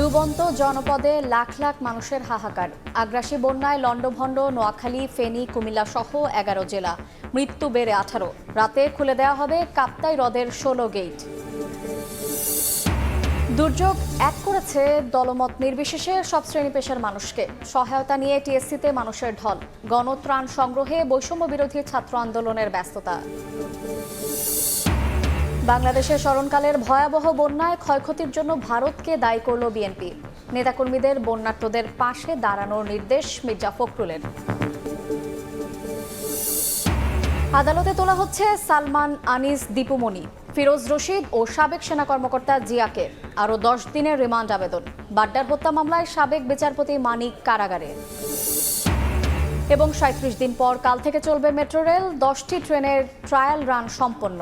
ডুবন্ত জনপদে লাখ লাখ মানুষের হাহাকার। আগ্রাসী বন্যায় লন্ডভন্ড নোয়াখালী, ফেনী, কুমিল্লা সহ ১১ জেলা। মৃত্যু বেড়ে ১৮। রাতে খুলে দেওয়া হবে কাপ্তাই হ্রদের ১৬ গেট। দুর্যোগ এক করেছে দলমত নির্বিশেষে সব শ্রেণী পেশার মানুষকে। সহায়তা নিয়ে টিএসসিতে মানুষের ঢল। গণত্রাণ সংগ্রহে বৈষম্য বিরোধী ছাত্র আন্দোলনের ব্যস্ততা। বাংলাদেশের স্মরণকালের ভয়াবহ বন্যায় ক্ষয়ক্ষতির জন্য ভারতকে দায়ী করল বিএনপি। নেতাকর্মীদের বন্যার্তদের পাশে দাঁড়ানোর নির্দেশ মির্জা ফখরুলের। আদালতে তোলা হচ্ছে সালমান, আনিস, দীপুমণি, ফিরোজ রশিদ ও সাবেক সেনা কর্মকর্তা জিয়াকে আরও ১০ দিনের রিমান্ড আবেদন। বাড্ডার হত্যা মামলায় সাবেক বিচারপতি মানিক কারাগারে। এবং ৩৭ দিন পর কাল থেকে চলবে মেট্রো রেল। ১০টি ট্রেনের ট্রায়াল রান সম্পন্ন।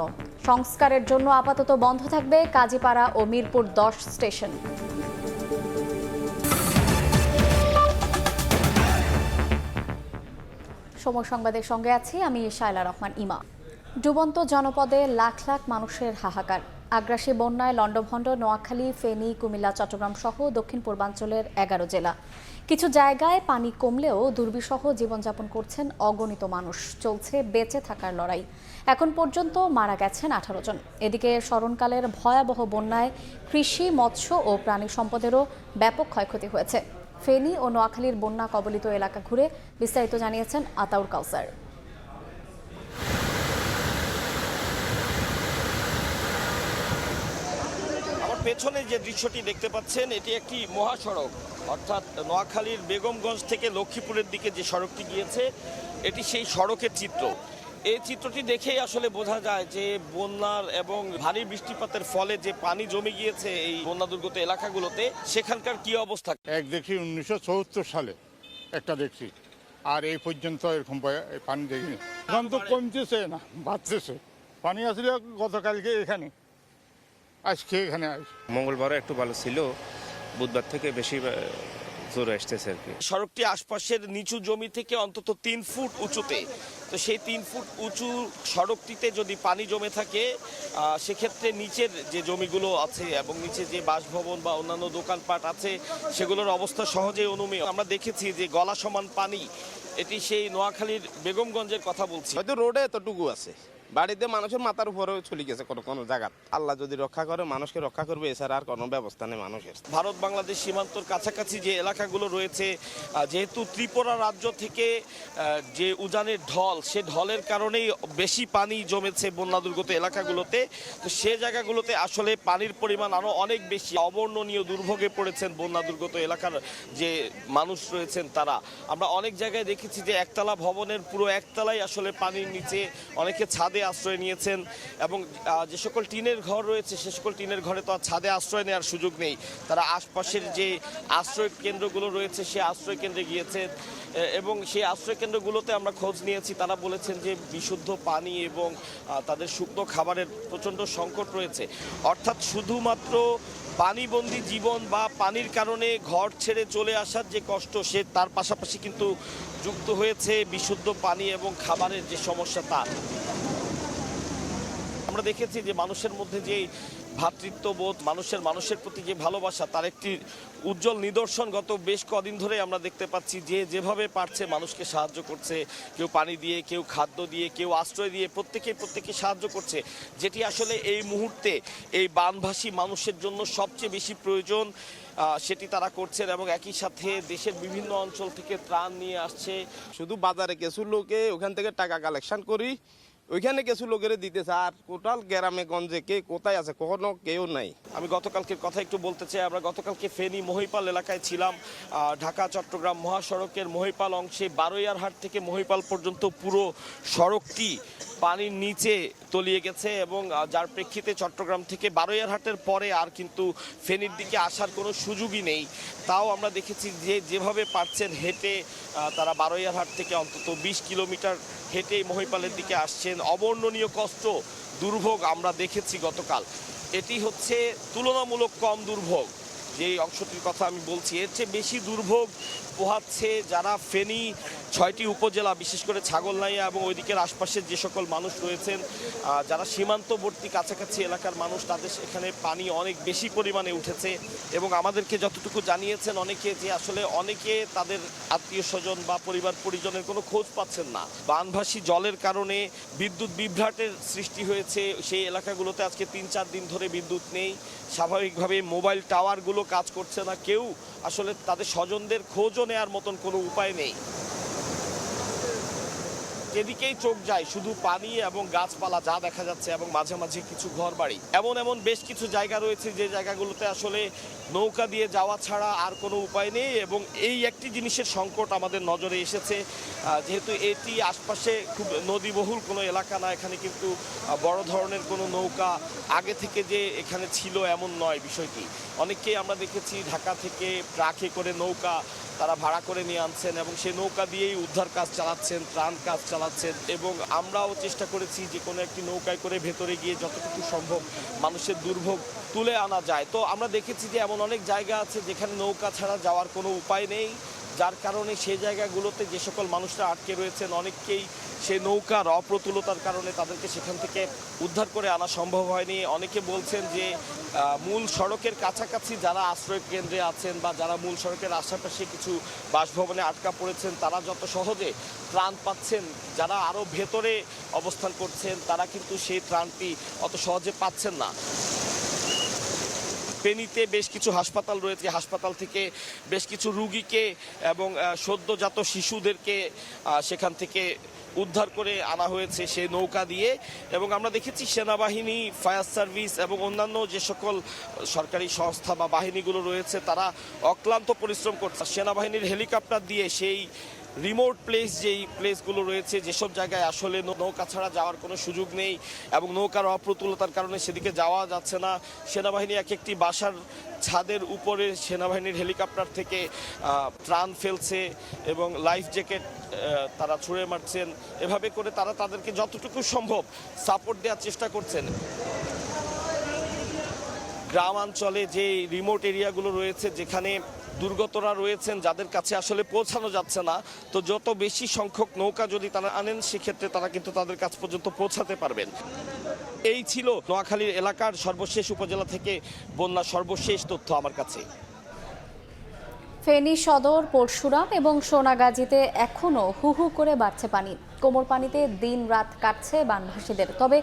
সংস্কারের জন্য আপাতত বন্ধ থাকবে কাজীপাড়া ও মিরপুর ১০ স্টেশন। সময় সংবাদের সঙ্গে আছি আমি শায়লা রহমান ইমা। ডুবন্ত জনপদে লাখ লাখ মানুষের হাহাকার। আগ্রাসী বন্যায় লন্ডভন্ড নোয়াখালী, ফেনী, কুমিল্লা, চট্টগ্রাম সহ দক্ষিণ পূর্বাঞ্চলের ১১ জেলা। কিছু জায়গায় পানি কমলেও দুর্বিষহ জীবনযাপন করছেন অগণিত মানুষ। চলছে বেঁচে থাকার লড়াই। এখন পর্যন্ত মারা গেছেন ১৮ জন। এদিকে স্মরণকালের ভয়াবহ বন্যায় কৃষি, মৎস্য ও প্রাণী সম্পদেরও ব্যাপক ক্ষয়ক্ষতি হয়েছে। ফেনী ও নোয়াখালীর বন্যা কবলিত এলাকা ঘুরে বিস্তারিত জানিয়েছেন আতাউর কাউসার। পেছনে যে দৃশ্যটি দেখতে পাচ্ছেন এটি একটি মহাসড়ক, অর্থাৎ নোয়াখালীর বেগমগঞ্জ থেকে লক্ষ্মীপুরের দিকে যে সড়কটি গিয়েছে এটি সেই সড়কের চিত্র। এই চিত্রটি দেখেই আসলে বোঝা যায় যে বন্যার এবং ভারী বৃষ্টিপাতের ফলে যে পানি জমে গিয়েছে এই বন্যা দুর্গত এলাকাগুলোতে, সেখানকার কি অবস্থা। এক দেখি ১৯৭৪ সালে একটা দেখছি, আর এই পর্যন্ত এরকম পানি দেখিনি। এখন তো কমতেছে না, বাড়তেছে। পানি আসলে গতকালকে এখানে, আজকে এখানে মঙ্গলবারও একটু ভালো ছিল, বুধবার থেকে বেশি জোরে আসতেছে আর কি। সড়কটি আশপাশের নিচু জমি থেকে অন্তত ৩ ফুট উঁচুতে। তো সেই ৩ ফুট উঁচু সড়কটিতে যদি পানি জমে থাকে সেক্ষেত্রে নিচের যে জমিগুলো আছে এবং নিচে যে বাসভবন বা অন্যান্য দোকানপাট আছে সেগুলোর অবস্থা সহজেই অনুমেয়। আমরা দেখেছি যে গলা সমান পানি, এটি সেই নোয়াখালীর বেগমগঞ্জের কথা বলছি। হয়তো রোডে এতটুকু আছে, বাড়িতে মানুষের মাথার উপরেও চলে গেছে কোনো জায়গা। আল্লাহ যদি রক্ষা করে মানুষকে রক্ষা করবে, এছাড়া আর কোনো ব্যবস্থা নেই মানুষের। ভারত বাংলাদেশ সীমান্তর কাছাকাছি যে এলাকাগুলো রয়েছে, যেহেতু ত্রিপুরা রাজ্য থেকে যে উজানের ঢল, সে ঢলের কারণেই বেশি পানি জমেছে বন্যা দুর্গত এলাকাগুলোতে। তো সে জায়গাগুলোতে আসলে পানির পরিমাণ আরও অনেক বেশি। অবর্ণনীয় দুর্ভোগে পড়েছেন বন্যা দুর্গত এলাকার যে মানুষ রয়েছেন তারা। আমরা অনেক জায়গায় দেখেছি যে একতলা ভবনের পুরো একতলাই আসলে পানির নিচে, অনেকে ছাদে আশ্রয় নিয়েছেন এবং যে সকল টিনের ঘর রয়েছে সে সকল টিনের ঘরে তো আর ছাদে আশ্রয় নেওয়ার সুযোগ নেই। তারা আশপাশের যে আশ্রয় কেন্দ্রগুলো রয়েছে সে আশ্রয় কেন্দ্রে গিয়েছেন এবং সেই আশ্রয় কেন্দ্রগুলোতে আমরা খোঁজ নিয়েছি। তারা বলেছেন যে বিশুদ্ধ পানি এবং তাদের শুকনো খাবারের প্রচণ্ড সংকট রয়েছে। অর্থাৎ শুধুমাত্র পানিবন্দী জীবন বা পানির কারণে ঘর ছেড়ে চলে আসার যে কষ্ট, সে তার পাশাপাশি কিন্তু যুক্ত হয়েছে বিশুদ্ধ পানি এবং খাবারের যে সমস্যা তা। আমরা দেখেছি যে মানুষের মধ্যে যে ভ্রাতৃত্ববোধ, মানুষের প্রতি যে ভালোবাসা, তার একটি উজ্জ্বল নিদর্শন গত বেশ কদিন ধরে আমরা দেখতে পাচ্ছি। যে যেভাবে পারছে মানুষকে সাহায্য করছে, কেউ পানি দিয়ে, কেউ খাদ্য দিয়ে, কেউ আশ্রয় দিয়ে, প্রত্যেকে সাহায্য করছে, যেটি আসলে এই মুহূর্তে এই বানভাসী মানুষের জন্য সবচেয়ে বেশি প্রয়োজন, সেটি তারা করছেন। এবং একই সাথে দেশের বিভিন্ন অঞ্চল থেকে ত্রাণ নিয়ে আসছে। শুধু বাজারে কিছু লোকে ওখান থেকে টাকা কালেকশন করি, ওইখানে কিছু লোকের দিতেছে, আর টোটাল গ্রামে গঞ্জে কে কোথায় আছে কখনো কেউ নাই। আমি গতকালকের কথা একটু বলতে চাই। আমরা গতকালকে ফেনী মহিপাল এলাকায় ছিলাম। ঢাকা চট্টগ্রাম মহাসড়কের মহিপাল অংশে বারৈয়ারহাট থেকে মহিপাল পর্যন্ত পুরো সড়কটি পানির নিচে তলিয়ে গেছে এবং যার প্রেক্ষিতে চট্টগ্রাম থেকে বারৈয়ারহাটের পরে আর কিন্তু ফেনীর দিকে আসার কোনো সুযোগই নেই। তাও আমরা দেখেছি যে যেভাবে পারছেন হেঁটে তারা বারৈয়ারহাট থেকে অন্তত ২০ কিলোমিটার হেঁটে মহিপালের দিকে আসছেন। অবর্ণনীয় কষ্ট, দুর্ভোগ আমরা দেখেছি গতকাল। এটি হচ্ছে তুলনামূলক কম দুর্ভোগ। যে অংশটির কথা আমি বলছি, এর চেয়ে বেশি দুর্ভোগ পোহাচ্ছে যারা ফেনী 6টি উপজেলা, বিশেষ করে ছাগলনাইয়া এবং ওইদিকের আশপাশের যে সকল মানুষ রয়েছেন, যারা সীমান্তবর্তী কাছাকাছি এলাকার মানুষ, তাদের এখানে পানি অনেক বেশি পরিমাণে উঠেছে। এবং আমাদেরকে যতটুকু জানিয়েছেন অনেকে, যে আসলে অনেকে তাদের আত্মীয় স্বজন বা পরিবার পরিজনের কোনো খোঁজ পাচ্ছেন না। বানভাসী জলের কারণে বিদ্যুৎ বিভ্রাটের সৃষ্টি হয়েছে সেই এলাকাগুলোতে। আজকে 3-4 দিন ধরে বিদ্যুৎ নেই, স্বাভাবিকভাবে মোবাইল টাওয়ারগুলো কাজ করছে না, কেউ আসলে তাদের স্বজনদের খোঁজও নেওয়ার মতন কোনো উপায় নেই। যেদিকেই চোখ যায় শুধু পানি এবং গাছপালা যা দেখা যাচ্ছে, এবং মাঝে মাঝে কিছু ঘরবাড়ি। এমন বেশ কিছু জায়গা রয়েছে যে জায়গাগুলোতে আসলে নৌকা দিয়ে যাওয়া ছাড়া আর কোনো উপায় নেই। এবং এই একটি জিনিসের সংকট আমাদের নজরে এসেছে, যেহেতু এটি আশপাশে খুব নদীবহুল কোনো এলাকা না, এখানে কিন্তু বড় ধরনের কোনো নৌকা আগে থেকে যে এখানে ছিল এমন নয় বিষয়টি। অনেককেই আমরা দেখেছি ঢাকা থেকে ট্রাকে করে নৌকা তারা ভাড়া করে নিয়ে আনছেন এবং সেই নৌকা দিয়েই উদ্ধার কাজ চালাচ্ছেন, ত্রাণ কাজ চালাচ্ছেন। এবং আমরাও চেষ্টা করেছি যে কোনো একটি নৌকায় করে ভেতরে গিয়ে যতটুকু সম্ভব মানুষের দুর্ভোগ তুলে আনা যায়। তো আমরা দেখেছি যে এমন অনেক জায়গা আছে যেখানে নৌকা ছাড়া যাওয়ার কোনো উপায় নেই, যার কারণে সেই জায়গাগুলোতে যে সকল মানুষরা আটকে রয়েছেন অনেককেই সেই নৌকার অপ্রতুলতার কারণে তাদেরকে সেখান থেকে উদ্ধার করে আনা সম্ভব হয়নি। অনেকে বলছেন যে মূল সড়কের কাছাকাছি যারা আশ্রয় কেন্দ্রে আছেন বা যারা মূল সড়কের আশেপাশে কিছু বাসভবনে আটকা পড়েছেন, তারা যত সহজে ত্রাণ পাচ্ছেন, যারা আরও ভেতরে অবস্থান করছেন তারা কিন্তু সেই ত্রাণটি অত সহজে পাচ্ছেন না। ফেনীতে বেশ কিছু হাসপাতাল রয়েছে, হাসপাতাল থেকে বেশ কিছু রুগীকে এবং সদ্যজাত শিশুদেরকে সেখান থেকে উদ্ধার করে আনা হয়েছে সেই নৌকা দিয়ে। এবং আমরা দেখেছি সেনাবাহিনী, ফায়ার সার্ভিস এবং অন্যান্য যে সকল সরকারি সংস্থা বা বাহিনীগুলো রয়েছে তারা অক্লান্ত পরিশ্রম করছে। সেনাবাহিনীর হেলিকপ্টার দিয়ে সেই রিমোট যেই প্লেসগুলো রয়েছে, যেসব জায়গায় আসলে নৌকা ছাড়া যাওয়ার কোনো সুযোগ নেই এবং নৌকার অপ্রতুলতার কারণে সেদিকে যাওয়া যাচ্ছে না, সেনাবাহিনী একটি বাসার ছাদের উপরে সেনাবাহিনীর হেলিকপ্টার থেকে ত্রাণ ফেলছে এবং লাইফ জ্যাকেট তারা ছুঁড়ে মারছেন। এভাবে করে তারা তাদেরকে যতটুকু সম্ভব সাপোর্ট দেওয়ার চেষ্টা করছেন। গ্রামাঞ্চলে যে রিমোট এরিয়াগুলো রয়েছে, যেখানে দুর্গতরা রয়েছেন, যাদের কাছে আসলে পৌঁছানো যাচ্ছে না, তো যত বেশি সংখ্যক নৌকা যদি তারা আনেন সেক্ষেত্রে তারা কিন্তু তাদের কাছ পর্যন্ত পৌঁছাতে পারবেন। এই ছিল নোয়াখালীর এলাকার সর্বশেষ উপজেলা থেকে বন্যার সর্বশেষ তথ্য আমার কাছে। ফেনী সদর, পরশুরাম এবং সোনাগাজীতে এখনও হু হু করে বাড়ছে পানি। কোমর পানিতে দিন রাত কাটছে বানভাসীদের। তবে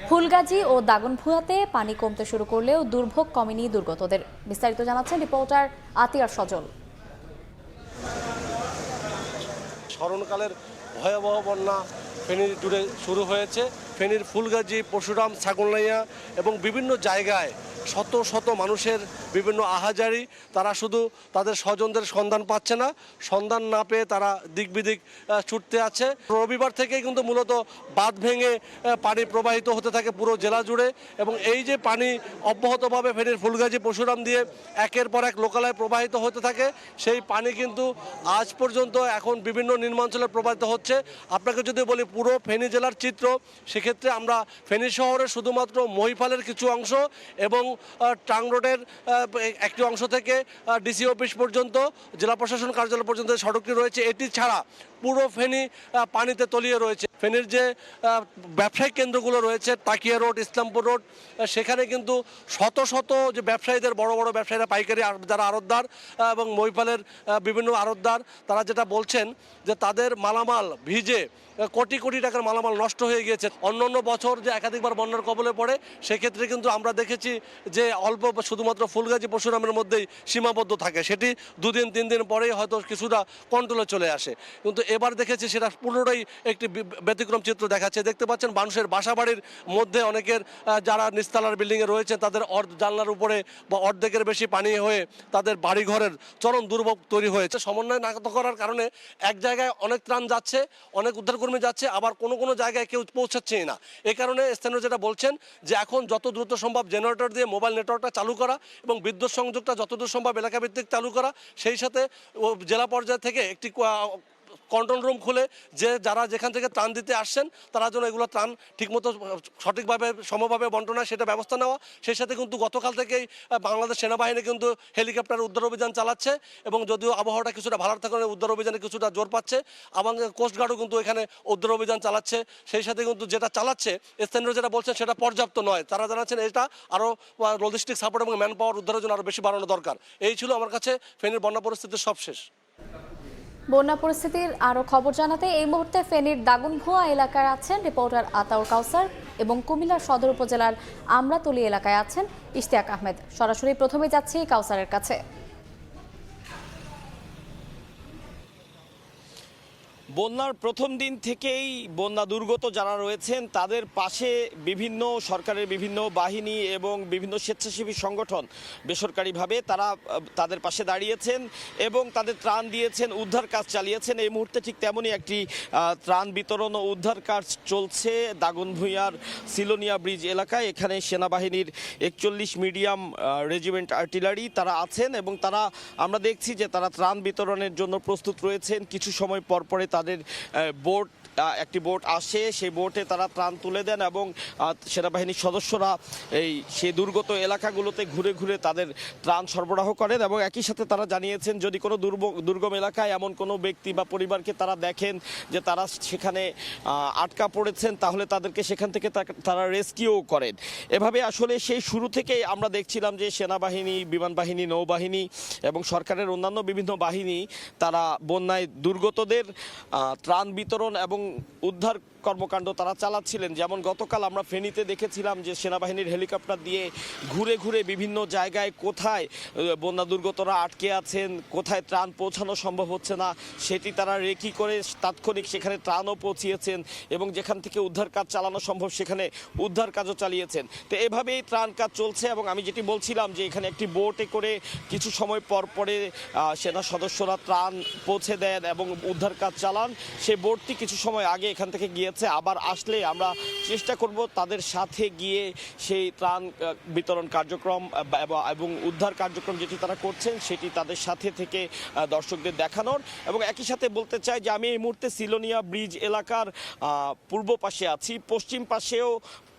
ফুলগাজী ও দাগনভূয়াতে পানি কমতে শুরু করলেও দুর্ভোগ কমেনি দুর্গতদের। বিস্তারিত জানাচ্ছেন রিপোর্টার আতিয়ার সজল। স্মরণকালের ভয়াবহ বন্যা ফেনীর জুড়ে শুরু হয়েছে। ফেনীর ফুলগাজী, পরশুরাম, ছাগলনাইয়া এবং বিভিন্ন জায়গায় শত শত মানুষের বিভিন্ন আহাজারি। তারা শুধু তাদের স্বজনদের সন্ধান পাচ্ছে না, সন্ধান না পেয়ে তারা দিক বিদিক ছুটতে আছে। রবিবার থেকেই কিন্তু মূলত বাঁধ ভেঙে পানি প্রবাহিত হতে থাকে পুরো জেলা জুড়ে। এবং এই যে পানি অব্যাহতভাবে ফেনীর ফুলগাজী, পরশুরাম দিয়ে একের পর এক লোকালয়ে প্রবাহিত হতে থাকে, সেই পানি কিন্তু আজ পর্যন্ত এখন বিভিন্ন নিম্নাঞ্চলে প্রবাহিত হচ্ছে। আপনাকে যদি বলি পুরো ফেনী জেলার চিত্র, সেক্ষেত্রে আমরা ফেনী শহরের শুধুমাত্র মহিফালের কিছু অংশ এবং টাং রোডের একটি অংশ থেকে ডিসি অফিস পর্যন্ত, জেলা প্রশাসন কার্যালয় পর্যন্ত সড়কটি রয়েছে, এটি ছাড়া পুরো ফেনী পানিতে তলিয়ে রয়েছে। ফেনীর যে ব্যবসায়িক কেন্দ্রগুলো রয়েছে, তাকিয়া রোড, ইসলামপুর রোড, সেখানে কিন্তু শত শত যে ব্যবসায়ীদের, বড় বড় ব্যবসায়ীরা, পাইকারি যারা আড়তদার এবং মহিফালের বিভিন্ন আড়তদার, তারা যেটা বলছেন যে তাদের মালামাল ভিজে কোটি কোটি টাকার মালামাল নষ্ট হয়ে গিয়েছে। অন্য বছর যে একাধিকবার বন্যার কবলে পড়ে, সেক্ষেত্রে কিন্তু আমরা দেখেছি যে অল্প শুধুমাত্র ফুলগাজী, পরশুরামের মধ্যেই সীমাবদ্ধ থাকে, সেটি 2-3 দিন পরেই হয়তো কিছুটা কন্ট্রোলে চলে আসে। কিন্তু এবার দেখেছি সেটা পুরোটাই একটি ব্যতিক্রম চিত্র দেখাচ্ছে। দেখতে পাচ্ছেন মানুষের বাসাবাড়ির মধ্যে অনেকের যারা নিচতলার বিল্ডিংয়ে রয়েছে, তাদের জানলার উপরে বা অর্ধেকের বেশি পানি হয়ে তাদের বাড়িঘরের চরম দুর্ভোগ তৈরি হয়েছে। সমন্বয় না করার কারণে এক জায়গায় অনেক ত্রাণ যাচ্ছে, অনেক উদ্ধারকর্মী যাচ্ছে, আবার কোনো জায়গায় কেউ পৌঁছাচ্ছেই না। এ কারণে স্থানীয় যেটা বলছেন যে এখন যত দ্রুত সম্ভব জেনারেটর দিয়ে মোবাইল নেটওয়ার্কটা চালু করা এবং বিদ্যুৎ সংযোগটা যতদূর সম্ভব এলাকাভিত্তিক চালু করা, সেই সাথে জেলা পর্যায় থেকে একটি কন্ট্রোল রুম খুলে যে যারা যেখান থেকে ত্রাণ দিতে আসছেন তারা যেন এগুলো ত্রাণ ঠিকমতো সঠিকভাবে সমভাবে বন্টন হয় সেটা ব্যবস্থা নেওয়া। সেই সাথে কিন্তু গতকাল থেকেই বাংলাদেশ সেনাবাহিনী কিন্তু হেলিকপ্টার উদ্ধার অভিযান চালাচ্ছে এবং যদিও আবহাওয়াটা কিছুটা ভালো থাকার উদ্ধার অভিযানে কিছুটা জোর পাচ্ছে, আমাদের কোস্টগার্ডও কিন্তু এখানে উদ্ধার অভিযান চালাচ্ছে। সেই সাথে কিন্তু যেটা চালাচ্ছে স্থানীয় যেটা বলছেন সেটা পর্যাপ্ত নয়, তারা জানাচ্ছেন এটা আরও লজিস্টিক সাপোর্ট এবং ম্যান পাওয়ার উদ্ধারের জন্য আরও বেশি বাড়ানো দরকার। এই ছিল আমার কাছে ফেনীর বন্যা পরিস্থিতির সবশেষ। বন্যা পরিস্থিতির আরও খবর জানাতে এই মুহূর্তে ফেনীর দাগনভূয়া এলাকায় আছেন রিপোর্টার আতাউর কাউসার এবং কুমিল্লা সদর উপজেলার আমরাতলী এলাকায় আছেন ইশতিয়াক আহমেদ। সরাসরি প্রথমে যাচ্ছি কাউসারের কাছে। বন্যার প্রথম দিন থেকেই বন্যা দুর্গত যারা রয়েছেন তাদের পাশে বিভিন্ন সরকারের বিভিন্ন বাহিনী এবং বিভিন্ন স্বেচ্ছাসেবী সংগঠন বেসরকারিভাবে তারা তাদের পাশে দাঁড়িয়েছেন এবং তাদের ত্রাণ দিয়েছেন, উদ্ধার কাজ চালিয়েছেন। এই মুহূর্তে ঠিক তেমনই একটি ত্রাণ বিতরণ ও উদ্ধার কাজ চলছে দাগনভূঞার সিলোনিয়া ব্রিজ এলাকায়। এখানে সেনাবাহিনীর 41 মিডিয়াম রেজিমেন্ট আর্টিলারি তারা আছেন এবং তারা আমরা দেখছি যে তারা ত্রাণ বিতরণের জন্য প্রস্তুত রয়েছেন। কিছু সময় পর পরে তাদের একটি বোট আসে, সেই বোটে তারা ত্রাণ তুলে দেন এবং সেনাবাহিনীর সদস্যরা সেই দুর্গত এলাকাগুলোতে ঘুরে ঘুরে তাদের ত্রাণ সরবরাহ করেন এবং একই সাথে তারা জানিয়েছেন যদি কোনো দুর্গম এলাকায় এমন কোনো ব্যক্তি বা পরিবারকে তারা দেখেন যে তারা সেখানে আটকা পড়েছেন তাহলে তাদেরকে সেখান থেকে তারা রেস্কিউ করেন। এভাবে আসলে সেই শুরু থেকেই আমরা দেখছিলাম যে সেনাবাহিনী, বিমান বাহিনী, নৌবাহিনী এবং সরকারের অন্যান্য বিভিন্ন বাহিনী তারা বন্যায় দুর্গতদের ত্রাণ বিতরণ এবং উদ্ধার কর্মকাণ্ড তারা চালাচ্ছিলেন। যেমন গতকাল আমরা ফেনীতে দেখেছিলাম যে সেনাবাহিনীর হেলিকপ্টার দিয়ে ঘুরে ঘুরে বিভিন্ন জায়গায় কোথায় বন্যা দুর্গতরা আটকে আছেন, কোথায় ত্রাণ পৌঁছানো সম্ভব হচ্ছে না সেটি তারা রেকি করে তাৎক্ষণিক সেখানে ত্রাণও পৌঁছিয়েছেন এবং যেখান থেকে উদ্ধার কাজ চালানো সম্ভব সেখানে উদ্ধার কাজও চালিয়েছেন। তো এভাবেই ত্রাণ কাজ চলছে এবং আমি যেটি বলছিলাম যে এখানে একটি বোটে করে কিছু সময় পর পরে সেনা সদস্যরা ত্রাণ পৌঁছে দেন এবং উদ্ধার কাজ চালান। সেই বোটটি কিছু সময় আগে এখান থেকে গিয়েছে, আবার আসলে আমরা চেষ্টা করব তাদের সাথে গিয়ে সেই ত্রাণ বিতরণ কার্যক্রম এবং উদ্ধার কার্যক্রম যেটি তারা করছেন সেটি তাদের সাথে থেকে দর্শকদের দেখানোর। এবং একই সাথে বলতে চাই যে আমি এই মুহূর্তে সিলোনিয়া ব্রিজ এলাকার পূর্ব পাশে আছি, পশ্চিম পাশেও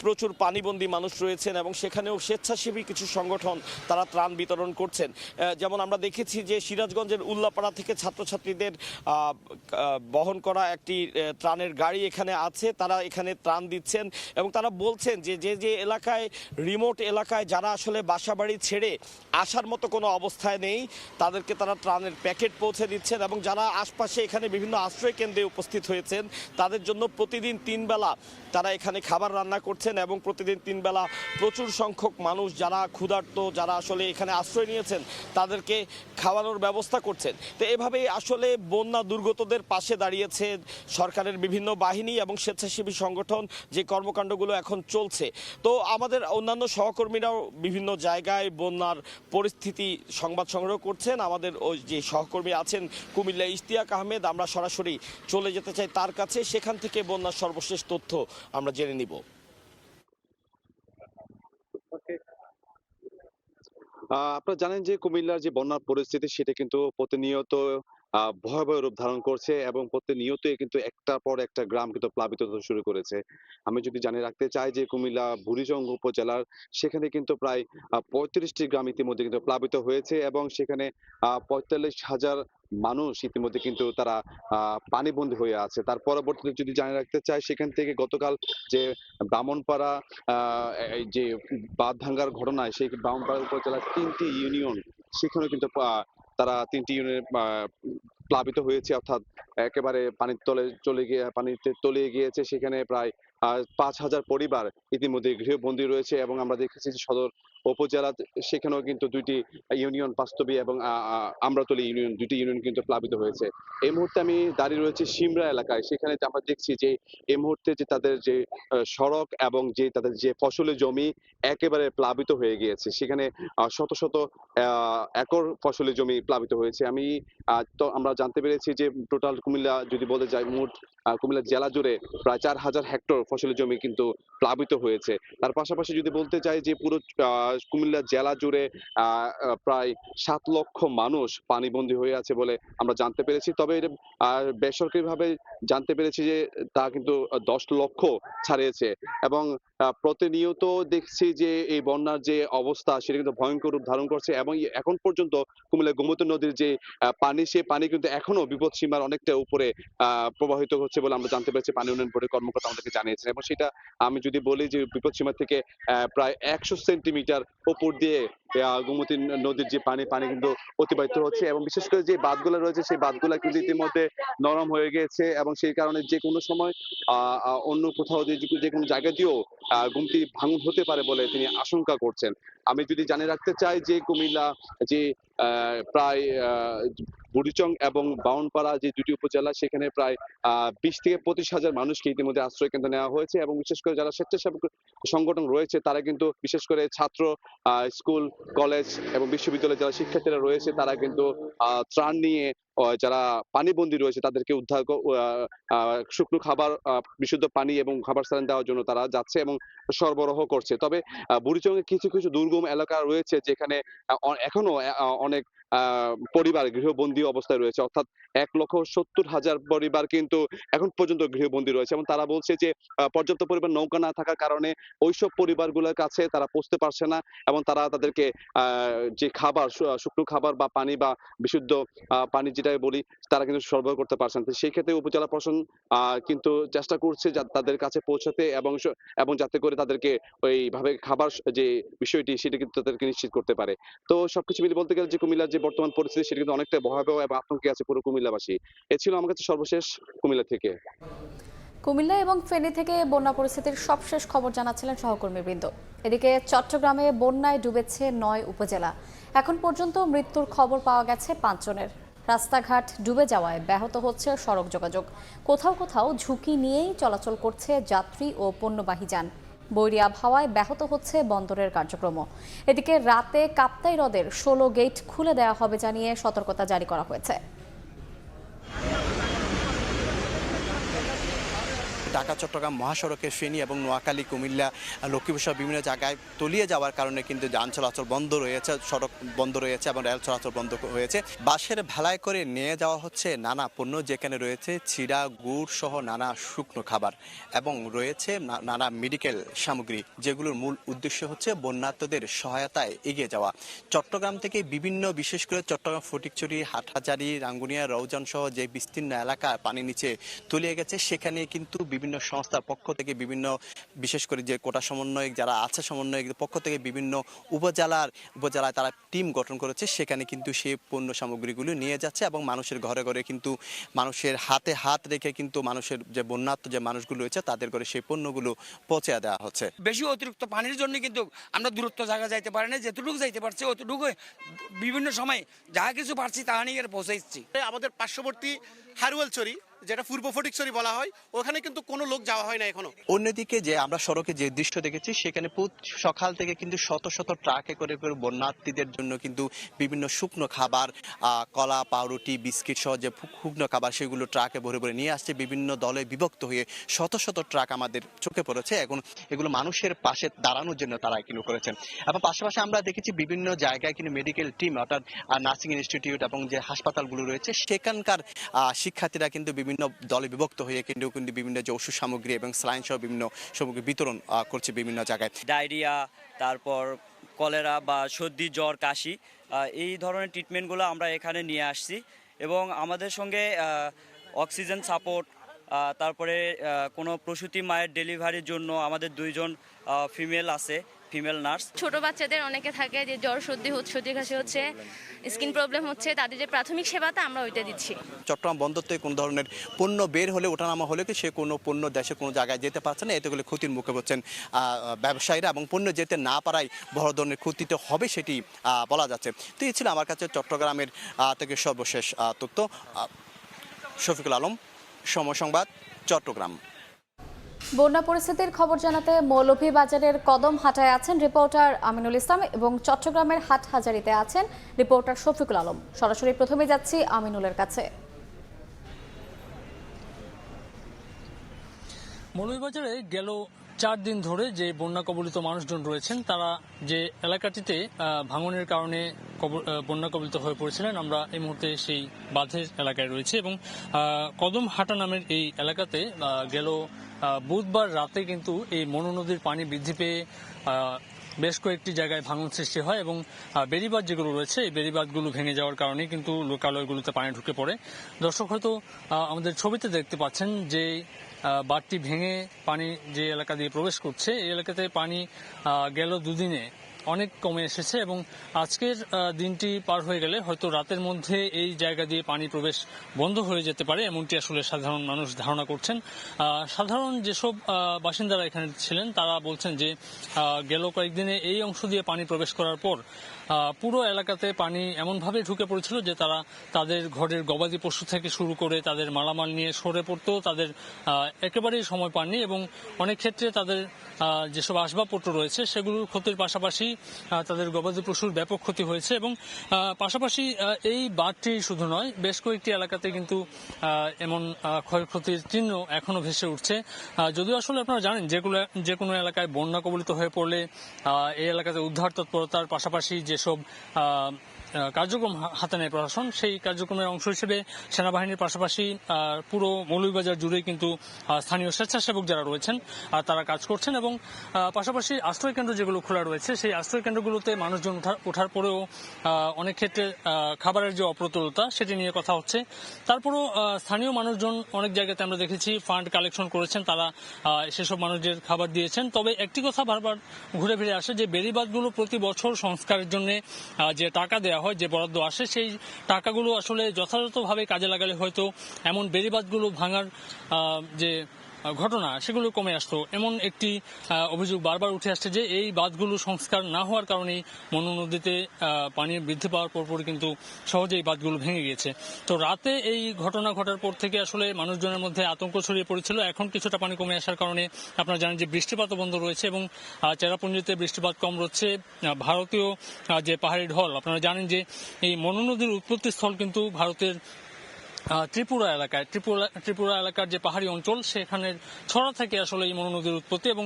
প্রচুর পানিবন্দী মানুষ রয়েছেন এবং সেখানেও স্বেচ্ছাসেবী কিছু সংগঠন তারা ত্রাণ বিতরণ করছেন। যেমন আমরা দেখেছি যে সিরাজগঞ্জের উল্লাপাড়া থেকে ছাত্রছাত্রীদের বহন করা একটি ত্রাণের গাড়ি এখানে আছে, তারা এখানে ত্রাণ দিচ্ছেন এবং তারা বলছেন যে যে এলাকায় রিমোট এলাকায় যারা আসলে বাসাবাড়ি ছেড়ে আসার মতো কোনো অবস্থায় নেই তাদেরকে তারা ত্রাণের প্যাকেট পৌঁছে দিচ্ছেন এবং যারা আশপাশে এখানে বিভিন্ন আশ্রয় কেন্দ্রে উপস্থিত হয়েছেন তাদের জন্য প্রতিদিন 3 বেলা তারা এখানে খাবার রান্না করছেন এবং প্রতিদিন 3 বেলা প্রচুর সংখ্যক মানুষ যারা ক্ষুধার্ত, যারা আসলে এখানে আশ্রয় নিয়েছেন তাদেরকে খাওয়ানোর ব্যবস্থা করছেন। তো এভাবেই আসলে বন্যা দুর্গতদের পাশে দাঁড়িয়েছে সরকারের বিভিন্ন বাহিনী এবং স্বেচ্ছাসেবী সংগঠন, যে কর্মকাণ্ডগুলো এখন চলছে। তো আমাদের অন্যান্য সহকর্মীরাও বিভিন্ন জায়গায় বন্যার পরিস্থিতি সংবাদ সংগ্রহ করছেন। আমাদের ওই যে সহকর্মী আছেন কুমিল্লা ইশতিয়াক আহমেদ, আমরা সরাসরি চলে যেতে চাই তার কাছে, সেখান থেকে বন্যার সর্বশেষ তথ্য আমরা জেনে নিব। আপনারা জানেন যে কুমিল্লার যে বন্যার পরিস্থিতি সেটা কিন্তু প্রতিনিয়ত ভয়াবহ রূপ ধারণ করছে এবং প্রতিনিয়তই কিন্তু একটার পর একটা গ্রাম কিন্তু প্লাবিত হতে শুরু করেছে। আমি যদি জানিয়ে রাখতে চাই যে কুমিল্লা বুড়িচং উপজেলার সেখানে কিন্তু প্রায় 35টি গ্রাম ইতিমধ্যে কিন্তু প্লাবিত হয়েছে এবং সেখানে 45,000 মানুষ ইতিমধ্যে কিন্তু তারা পানিবন্দী হয়ে আছে। তার পরবর্তীতে যদি জানিয়ে রাখতে চাই সেখান থেকে গতকাল যে ব্রাহ্মণপাড়া এই যে বাঁধ ভাঙ্গার ঘটনায় সেই ব্রাহ্মণপাড়া উপজেলার 3টি ইউনিয়ন সেখানে কিন্তু তারা 3টি ইউনিয়নে প্লাবিত হয়েছে, অর্থাৎ একেবারে পানিতে তলিয়ে গিয়েছে। সেখানে প্রায় 5,000 পরিবার ইতিমধ্যে গৃহবন্দী রয়েছে এবং আমরা দেখেছি যে সদর উপজেলা সেখানেও কিন্তু 2টি ইউনিয়ন, বাস্তবী এবং আমরাতলী ইউনিয়ন, 2টি ইউনিয়ন কিন্তু প্লাবিত হয়েছে। এই মুহূর্তে আমি দাঁড়িয়ে রয়েছি সিমরা এলাকায়, সেখানে আমরা দেখছি যে এই মুহূর্তে যে তাদের যে সড়ক এবং যে তাদের যে ফসলি জমি একেবারে প্লাবিত হয়ে গিয়েছে। সেখানে শত শত একর ফসলি জমি প্লাবিত হয়েছে। তো আমরা জানতে পেরেছি যে টোটাল কুমিল্লা যদি বলতে যাই মোট কুমিল্লা জেলা জুড়ে প্রায় 4,000 হেক্টর ফসলের জমি কিন্তু প্লাবিত হয়েছে। তার পাশাপাশি যদি বলতে চাই যে পুরো কুমিল্লা জেলা জুড়ে প্রায় 7 লক্ষ মানুষ পানিবন্দী হয়ে আছে বলে আমরা জানতে পেরেছি। তবে এটা বেসরকারিভাবে জানতে পেরেছি যে তা কিন্তু 10 লক্ষ ছাড়িয়েছে এবং প্রতিনিয়ত দেখছি যে এই বন্যার যে অবস্থা সেটা কিন্তু ভয়ঙ্কর রূপ ধারণ করছে এবং এখন পর্যন্ত কুমিল্লা গোমতী নদীর যে পানি, সে পানি কিন্তু এখনো বিপদ সীমার অনেকটা উপরে প্রবাহিত হচ্ছে বলে আমরা জানতে পেরেছি। পানি উন্নয়ন বোর্ডের কর্মকর্তা আমাদেরকে জানিয়েছেন এবং সেটা আমি যদি বলি যে বিপদ সীমা থেকে প্রায় 100 সেন্টিমিটার উপর দিয়ে গোমতী নদীর যে পানি কিন্তু অতিবাহিত হচ্ছে এবং বিশেষ করে যে বাঁধগুলো রয়েছে সেই বাঁধগুলো কিন্তু ইতিমধ্যে নরম হয়ে গিয়েছে এবং সেই কারণে যে কোনো সময় অন্য কোথাও যে কোনো জায়গা দিয়েও গোমতী ভাঙন হতে পারে বলে তিনি আশঙ্কা করছেন। আমি যদি জানিয়ে রাখতে চাই যে কুমিল্লা যে প্রায় বুড়িচং এবং বাউনপাড়া যে দুটি উপজেলা, সেখানে প্রায় 20 থেকে 25,000 মানুষকে ইতিমধ্যে আশ্রয় কেন্দ্রে নেওয়া হয়েছে এবং বিশেষ করে যারা স্বেচ্ছাসেবক সংগঠন রয়েছে তারা কিন্তু বিশেষ করে ছাত্র, স্কুল, কলেজ এবং বিশ্ববিদ্যালয়ের যারা শিক্ষার্থীরা রয়েছে তারা কিন্তু ত্রাণ নিয়ে যারা পানিবন্দী রয়েছে তাদেরকে উদ্ধার, শুকনো খাবার, বিশুদ্ধ পানি এবং খাবার স্যালাইন দেওয়ার জন্য তারা যাচ্ছে এবং সরবরাহ করছে। তবে বুড়িচংয়ে কিছু কিছু দুর্গম এলাকা রয়েছে যেখানে এখনো অনেক পরিবার গৃহবন্দী অবস্থায় রয়েছে, অর্থাৎ 1,70,000 পরিবার কিন্তু এখন পর্যন্ত গৃহবন্দী রয়েছে এবং তারা বলছে যে পর্যাপ্ত পরিমাণ নৌকা না থাকার কারণে ওইসব পরিবারগুলোর কাছে তারা পৌঁছতে পারছে না এবং তারা তাদেরকে যে খাবার, শুকনো খাবার বা পানি বা বিশুদ্ধ পানি যেটা বলি, তারা কিন্তু সরবরাহ করতে পারছেন। সেই ক্ষেত্রে উপজেলা প্রশাসন কিন্তু চেষ্টা করছে তাদের কাছে পৌঁছাতে এবং যাতে করে তাদেরকে ওইভাবে খাবার যে বিষয়টি সেটা কিন্তু তাদেরকে নিশ্চিত করতে পারে। তো সবকিছু মিলে বলতে গেলে যে কুমিল্লার যে বর্তমান পরিস্থিতি সেটা কিন্তু অনেকটা ভয়াবহ এবং আতঙ্কে আছে পুরো কুমিল্লাবাসী। এ ছিল আমার কাছে সর্বশেষ কুমিল্লা থেকে। কুমিল্লা এবং ফেনী থেকে বন্যা পরিস্থিতির সবশেষ খবর জানাচ্ছিলেন সহকর্মীবৃন্দ। এদিকে চট্টগ্রামে বন্যায় ডুবেছে 9 উপজেলা। এখন পর্যন্ত মৃত্যুর খবর পাওয়া গেছে 5 জনের। রাস্তাঘাট ডুবে যাওয়ায় ব্যাহত হচ্ছে সড়ক যোগাযোগ। কোথাও কোথাও ঝুঁকি নিয়েই চলাচল করছে যাত্রী ও পণ্যবাহী যান। বৈরী আবহাওয়ায় ব্যাহত হচ্ছে বন্দরের কার্যক্রম। এদিকে রাতে কাপ্তাই হ্রদের 16 গেট খুলে দেওয়া হবে জানিয়ে সতর্কতা জারি করা হয়েছে। ঢাকা চট্টগ্রাম মহাসড়কের ফেনী এবং নোয়াখালী, কুমিল্লা, লক্ষ্মীপুর সহ বিভিন্ন জায়গায় তলিয়ে যাওয়ার কারণে কিন্তু যান চলাচল বন্ধ রয়েছে, সড়ক বন্ধ রয়েছে এবং রেল চলাচল বন্ধ হয়েছে। বাসের ভেলায় করে নিয়ে যাওয়া হচ্ছে নানা পণ্য, যেখানে রয়েছে চিড়া, গুড় সহ নানা শুকনো খাবার এবং রয়েছে নানা মেডিকেল সামগ্রী, যেগুলোর মূল উদ্দেশ্য হচ্ছে বন্যার্তদের সহায়তায় এগিয়ে যাওয়া। চট্টগ্রাম থেকে বিভিন্ন, বিশেষ করে চট্টগ্রাম ফটিকছড়ি, হাটহাজারী, রাঙ্গুনিয়া, রৌজান সহ যে বিস্তীর্ণ এলাকা পানি নিচে তলিয়ে গেছে, সেখানে কিন্তু বিভিন্ন সংস্থার পক্ষ থেকে, বিভিন্ন বিশেষ করে যে কোটা সমন্বয়ক যারা আছে, সমন্বয়কের পক্ষ থেকে বিভিন্ন উপজেলায় তারা টিম গঠন করেছে। সেখানে কিন্তু সেই পণ্য সামগ্রীগুলো নিয়ে যাচ্ছে এবং মানুষের ঘরে ঘরে কিন্তু মানুষের হাতে হাত রেখে কিন্তু মানুষের যে বন্যার্ত যে মানুষগুলো রয়েছে তাদের ঘরে সেই পণ্যগুলো পৌঁছে দেওয়া হচ্ছে। বেশি অতিরিক্ত পানির জন্য কিন্তু আমরা দূরত্ব জায়গা যাইতে পারি না, যেতটুকু যাইতে পারছি অতটুকু বিভিন্ন সময় যা কিছু পারছি তা নিয়ে পৌঁছাইছি। আমাদের পার্শ্ববর্তী হারুয়ালছড়ি, যেটা পূর্ব ফটিকছড়ি বলা হয়, ওখানে কিন্তু কোনো লোক যাওয়া হয় না এখনো। অন্যদিকে যে আমরা সড়কে যে দৃশ্য দেখেছি, সেখানে সকাল থেকে কিন্তু শত শত ট্রাকে করে বন্যার্থীদের জন্য কিন্তু বিভিন্ন শুকনো খাবার, কলা, পাউরুটি, বিস্কিট সহ যে শুকনো খাবার, সেগুলো ট্রাকে ভরে ভরে নিয়ে আসছে। বিভিন্ন দলে বিভক্ত হয়ে শত শত ট্রাক আমাদের চোখে পড়েছে। এখন এগুলো মানুষের পাশে দাঁড়ানোর জন্য তারা কিন্তু করেছেন। এবং পাশাপাশি আমরা দেখেছি বিভিন্ন জায়গায় কিন্তু মেডিকেল টিম, অর্থাৎ নার্সিং ইনস্টিটিউট এবং যে হাসপাতালগুলো রয়েছে, সেখানকার শিক্ষার্থীরা কিন্তু বিভিন্ন দলে বিভক্ত হয়ে কিন্তু বিভিন্ন যে ওষুধ সামগ্রী এবং স্যালাইন সহ বিভিন্ন সামগ্রী বিতরণ করছে বিভিন্ন জায়গায়। ডায়রিয়া, তারপর কলেরা বা সর্দি, জ্বর, কাশি, এই ধরনের ট্রিটমেন্টগুলো আমরা এখানে নিয়ে আসছি এবং আমাদের সঙ্গে অক্সিজেন সাপোর্ট, তারপরে কোনো প্রসূতি মায়ের ডেলিভারির জন্য আমাদের 2 জন ফিমেল আছে, ফিমেল নার্স। ছোট বাচ্চাদের অনেকে থাকে যে জ্বর, সর্দি কাশি হচ্ছে, স্কিন প্রবলেম হচ্ছে, তাদের যে প্রাথমিক সেবাটা আমরা ওইটা দিচ্ছি। চট্টগ্রাম বন্দর থেকে কোনো ধরনের পণ্য বের হলে, ওঠানামা হলে কি সে কোনো পণ্য দেশে কোনো জায়গায় যেতে পারছে না, এতে করে ক্ষতির মুখে পড়ছেন ব্যবসায়ীরা এবং পণ্য যেতে না পারায় বড় ধরনের ক্ষতিতে হবে সেটি বলা যাচ্ছে। তো এই ছিল আমার কাছে চট্টগ্রামের থেকে সর্বশেষ তথ্য। শফিকুল আলম, সময় সংবাদ, চট্টগ্রাম। বন্যা পরিস্থিতির খবর জানাতে মৌলভীবাজারের কদমহাটায় আছেন রিপোর্টার আমিনুল ইসলাম এবং চট্টগ্রামের হাটহাজারীতে আছেন রিপোর্টার শফিকুল আলম। সরাসরি প্রথমে যাচ্ছি আমিনুলের কাছে। মৌলভীবাজারে গেল 4 দিন ধরে যে বন্যা কবলিত মানুষজন রয়েছেন তারা যে এলাকাটিতে ভাঙনের কারণে বন্যা কবলিত হয়ে পড়েছিলেন, আমরা এই মুহূর্তে সেই বাঁধের এলাকায় রয়েছে এবং কদমহাটা নামের এই এলাকাতে গেল বুধবার রাতে কিন্তু এই মনু নদীর পানি বৃদ্ধি পেয়ে বেশ কয়েকটি জায়গায় ভাঙন সৃষ্টি হয় এবং বেড়িবাঁধ যেগুলো রয়েছে এই বেড়িবাঁধগুলো ভেঙে যাওয়ার কারণে কিন্তু লোকালয়গুলোতে পানি ঢুকে পড়ে। দর্শক হয়তো আমাদের ছবিতে দেখতে পাচ্ছেন যে বাঁধটি ভেঙে পানি যে এলাকা দিয়ে প্রবেশ করছে এই এলাকাতে পানি গেল দুদিনে অনেক কমে এসেছে এবং আজকের দিনটি পার হয়ে গেলে হয়তো রাতের মধ্যে এই জায়গা দিয়ে পানি প্রবেশ বন্ধ হয়ে যেতে পারে, এমনটি আসলে সাধারণ মানুষ ধারণা করছেন। সাধারণ যেসব বাসিন্দারা এখানে ছিলেন তারা বলছেন যে গেল কয়েকদিনে এই অংশ দিয়ে পানি প্রবেশ করার পর পুরো এলাকাতে পানি এমনভাবে ঢুকে পড়েছিল যে তারা তাদের ঘরের গবাদি পশু থেকে শুরু করে তাদের মালামাল নিয়ে সরে পড়তেও তাদের একেবারেই সময় পাননি এবং অনেক ক্ষেত্রে তাদের যেসব আসবাবপত্র রয়েছে সেগুলোর ক্ষতির পাশাপাশি তাদের গবাদি পশুর ব্যাপক ক্ষতি হয়েছে এবং পাশাপাশি এই বাঁধটি শুধু নয়, বেশ কয়েকটি এলাকাতে কিন্তু এমন ক্ষয়ক্ষতির চিহ্ন এখনো ভেসে উঠছে। যদিও আসলে আপনারা জানেন যে কোনো এলাকায় বন্যা কবলিত হয়ে পড়লে এই এলাকাতে উদ্ধার তৎপরতার পাশাপাশি যেসব কার্যক্রম হাতে নেয় প্রশাসন, সেই কার্যক্রমের অংশ হিসেবে সেনাবাহিনীর পাশাপাশি পুরো মৌলভীবাজার জুড়ে কিন্তু স্থানীয় স্বেচ্ছাসেবক যারা রয়েছেন তারা কাজ করছেন এবং পাশাপাশি আশ্রয় কেন্দ্র যেগুলো খোলা রয়েছে সেই আশ্রয় কেন্দ্রগুলোতে মানুষজন ওঠার পরেও অনেক ক্ষেত্রে খাবারের যে অপ্রতুলতা সেটি নিয়ে কথা হচ্ছে। তারপরেও স্থানীয় মানুষজন অনেক জায়গাতে আমরা দেখেছি ফান্ড কালেকশন করেছেন, তারা সেসব মানুষদের খাবার দিয়েছেন। তবে একটি কথা বারবার ঘুরে ফিরে আসে যে বেড়িবাঁধগুলো প্রতি বছর সংস্কারের জন্য যে টাকা দেওয়া হয়, যে বরাদ্দ আসে, সেই টাকাগুলো আসলে যথাযথভাবে কাজে লাগালে হয়তো এমন বেড়িবাঁধগুলো ভাঙার যে ঘটনা সেগুলো কমে আসতো। এমন একটি অভিযোগ বারবার উঠে আসছে যে এই বাঁধগুলো সংস্কার না হওয়ার কারণেই মনু নদীতে পানি বৃদ্ধি পাওয়ার পরপরই কিন্তু সহজেই বাঁধগুলো ভেঙে গিয়েছে। তো রাতে এই ঘটনা ঘটার পর থেকে আসলে মানুষজনের মধ্যে আতঙ্ক ছড়িয়ে পড়েছিল। এখন কিছুটা পানি কমে আসার কারণে আপনারা জানেন যে বৃষ্টিপাতও বন্ধ রয়েছে এবং চেরাপুঞ্জিতে বৃষ্টিপাত কম রয়েছে। ভারতীয় যে পাহাড়ি ঢল, আপনারা জানেন যে এই মনু নদীর উৎপত্তি স্থল কিন্তু ভারতের ত্রিপুরা এলাকার যে পাহাড়ি অঞ্চল সেখানের ছড়া থেকে আসলে এই মনু নদীর উৎপত্তি এবং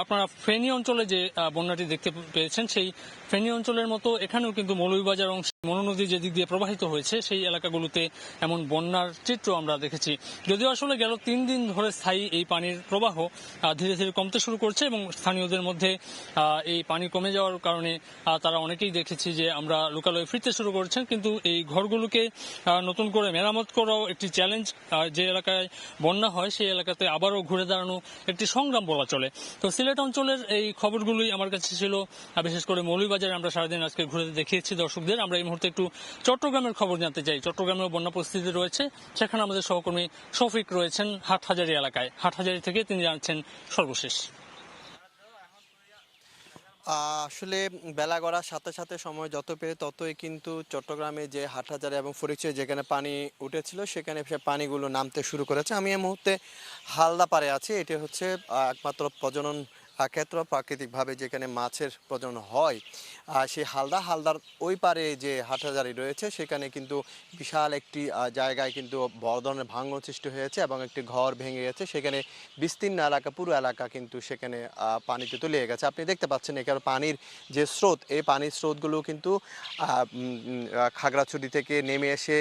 আপনারা ফেনী অঞ্চলে যে বন্যাটি দেখতে পেয়েছেন সেই ফেনী অঞ্চলের মতো এখানেও কিন্তু মৌলভীবাজার অংশে মনু নদী যেদিক দিয়ে প্রবাহিত হয়েছে সেই এলাকাগুলোতে এমন বন্যার চিত্র আমরা দেখেছি। যদিও আসলে গেল 3 দিন ধরে স্থায়ী এই পানির প্রবাহ ধীরে ধীরে কমতে শুরু করছে এবং স্থানীয়দের মধ্যে এই পানি কমে যাওয়ার কারণে তারা অনেকেই দেখেছি যে আমরা লোকালয়ে ফিরতে শুরু করেছেন, কিন্তু এই ঘরগুলোকে নতুন করে মেরামত করাও একটি চ্যালেঞ্জ। যে এলাকায় বন্যা হয় সেই এলাকাতে আবারও ঘুরে দাঁড়ানো একটি সংগ্রাম বলা চলে। তো সিলেট অঞ্চলের এই খবরগুলোই আমার কাছে ছিল, বিশেষ করে মৌলভীবাজারে আমরা সারাদিন আজকে ঘুরে দেখিয়েছি দর্শকদের। আমরা এই মুহূর্তে একটু চট্টগ্রামের খবর জানতে চাই। চট্টগ্রামেও বন্যা পরিস্থিতি রয়েছে, সেখানে আমাদের সহকর্মী শফিক রয়েছেন হাটহাজারী এলাকায়। হাটহাজারী থেকে তিনি জানাচ্ছেন সর্বশেষ। আসলে বেলা গড়ার সাথে সাথে সময় যত পেরে ততই কিন্তু চট্টগ্রামে যে হাটহাজারী এবং ফরিদপুরে যেখানে পানি উঠেছিল সেখানে সে পানিগুলো নামতে শুরু করেছে। আমি এই মুহূর্তে হালদা পাড়ে আছি। এটি হচ্ছে একমাত্র প্রজনন ক্ষেত্র প্রাকৃতিকভাবে যেখানে মাছের প্রজনন হয়। সেই হালদার ওই পারে যে হাটহাজারী রয়েছে সেখানে কিন্তু বিশাল একটি জায়গায় কিন্তু বড় ধরনের ভাঙন সৃষ্টি হয়েছে এবং একটি ঘর ভেঙে গেছে। সেখানে বিস্তীর্ণ এলাকা, পুরো এলাকা কিন্তু সেখানে পানিতে তলিয়ে গেছে। আপনি দেখতে পাচ্ছেন এখানে পানির যে স্রোত, এই পানির স্রোতগুলো কিন্তু খাগড়াছড়ি থেকে নেমে এসে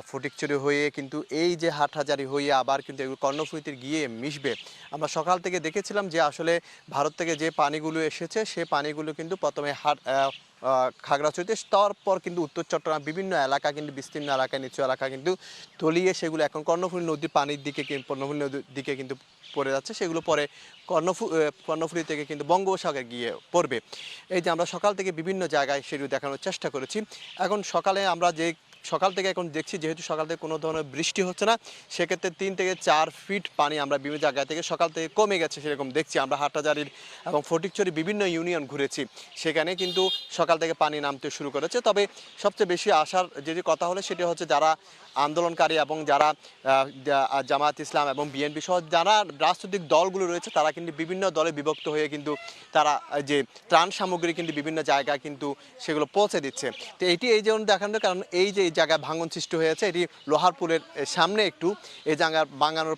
ফটিকছড়ি হয়ে কিন্তু এই যে হাটহাজারী হয়ে আবার কিন্তু এগুলো কর্ণফুলীতে গিয়ে মিশবে। আমরা সকাল থেকে দেখেছিলাম যে আসলে ভারত থেকে যে পানিগুলো এসেছে সে পানিগুলো কিন্তু প্রথমে খাগড়াছড়িতে, তারপর কিন্তু উত্তর চট্টগ্রাম বিভিন্ন এলাকা কিন্তু বিস্তীর্ণ এলাকা, নিচু এলাকা কিন্তু তলিয়ে সেগুলো এখন কর্ণফুলী নদীর পানির দিকে, কর্ণফুলী নদীর দিকে কিন্তু পড়ে যাচ্ছে। সেগুলো পরে কর্ণফুলী থেকে কিন্তু বঙ্গোপসাগরে গিয়ে পড়বে। এই যে আমরা সকাল থেকে বিভিন্ন জায়গায় সেগুলো দেখানোর চেষ্টা করেছি। এখন সকালে আমরা সকাল থেকে এখন দেখছি যেহেতু সকাল থেকে কোনো ধরনের বৃষ্টি হচ্ছে না, সেক্ষেত্রে 3 থেকে 4 ফিট পানি আমরা বিভিন্ন জায়গা থেকে সকাল থেকে কমে গেছে সেরকম দেখছি। আমরা হাটহাজারীর এবং ফটিকছড়ি বিভিন্ন ইউনিয়ন ঘুরেছি, সেখানে কিন্তু সকাল থেকে পানি নামতে শুরু করেছে। তবে সবচেয়ে বেশি আসার যে কথা হলো সেটি হচ্ছে যারা আন্দোলনকারী এবং যারা জামায়াত ইসলাম এবং বিএনপি সহ যারা রাজনৈতিক দলগুলো রয়েছে তারা কিন্তু বিভিন্ন দলে বিভক্ত হয়ে কিন্তু তারা যে ত্রাণ সামগ্রী কিন্তু বিভিন্ন জায়গায় কিন্তু সেগুলো পৌঁছে দিচ্ছে। তো এটি এই জন্য দেখানোর কারণ এই যে এই জায়গায় ভাঙন সৃষ্টি হয়েছে এটি লোহারপুলের সামনে একটু এই জায়গার ভাঙানোর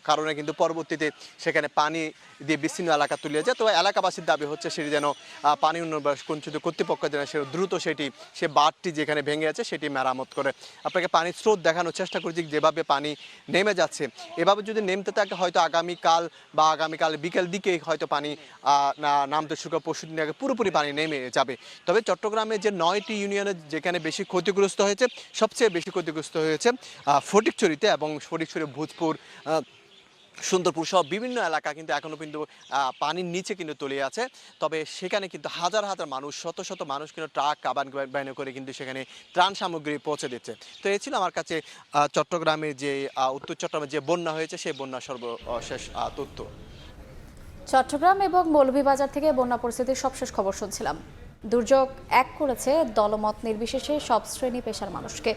কারণে কিন্তু পরবর্তীতে সেখানে পানি দিয়ে বিচ্ছিন্ন এলাকা তুলে যায়। তো এলাকাবাসীর দাবি হচ্ছে সেটি যেন পানি উন্নয়ন কর্তৃপক্ষ যেন সে দ্রুত সে বাঁধটি যেখানে ভেঙে আছে সেটি মেরামত করে। আপনাকে পানির স্রোত দেখানোর চেষ্টা করছি যেভাবে পানি নেমে যাচ্ছে, এভাবে যদি নেমতে থাকে হয়তো আগামীকাল বিকেল দিকে হয়তো পানি নামতে শুরু পরশু দিন আগে পুরোপুরি পানি নেমে যাবে। তবে চট্টগ্রামে যে 9টি ইউনিয়নে যেখানে বেশি ক্ষতিগ্রস্ত হয়েছে সবচেয়ে বেশি ক্ষতিগ্রস্ত হয়েছে ফটিকছড়িতে এবং ফটিকছড়ি ভূতপুর সুন্দরপুর সহ বিভিন্ন এলাকা কিন্তু এখনো কিন্তু পানির নিচে কিন্তু তলিয়ে আছে। তবে সেখানে কিন্তু হাজার হাজার মানুষ শত শত মানুষ কিন্তু ট্রাক কাবান বাইনে করে কিন্তু সেখানে ত্রাণ সামগ্রী পৌঁছে দিচ্ছে। তো এই ছিল আমার কাছে চট্টগ্রামে যে উত্তর চট্টগ্রামে যে বন্যা হয়েছে সেই বন্যার সর্বশেষ তথ্য। চট্টগ্রাম এবং মৌলভীবাজার থেকে বন্যা পরিস্থিতির সবশেষ খবর শুনছিলাম। দুর্যোগ এক করেছে দলমত নির্বিশেষে সব শ্রেণী পেশার মানুষকে।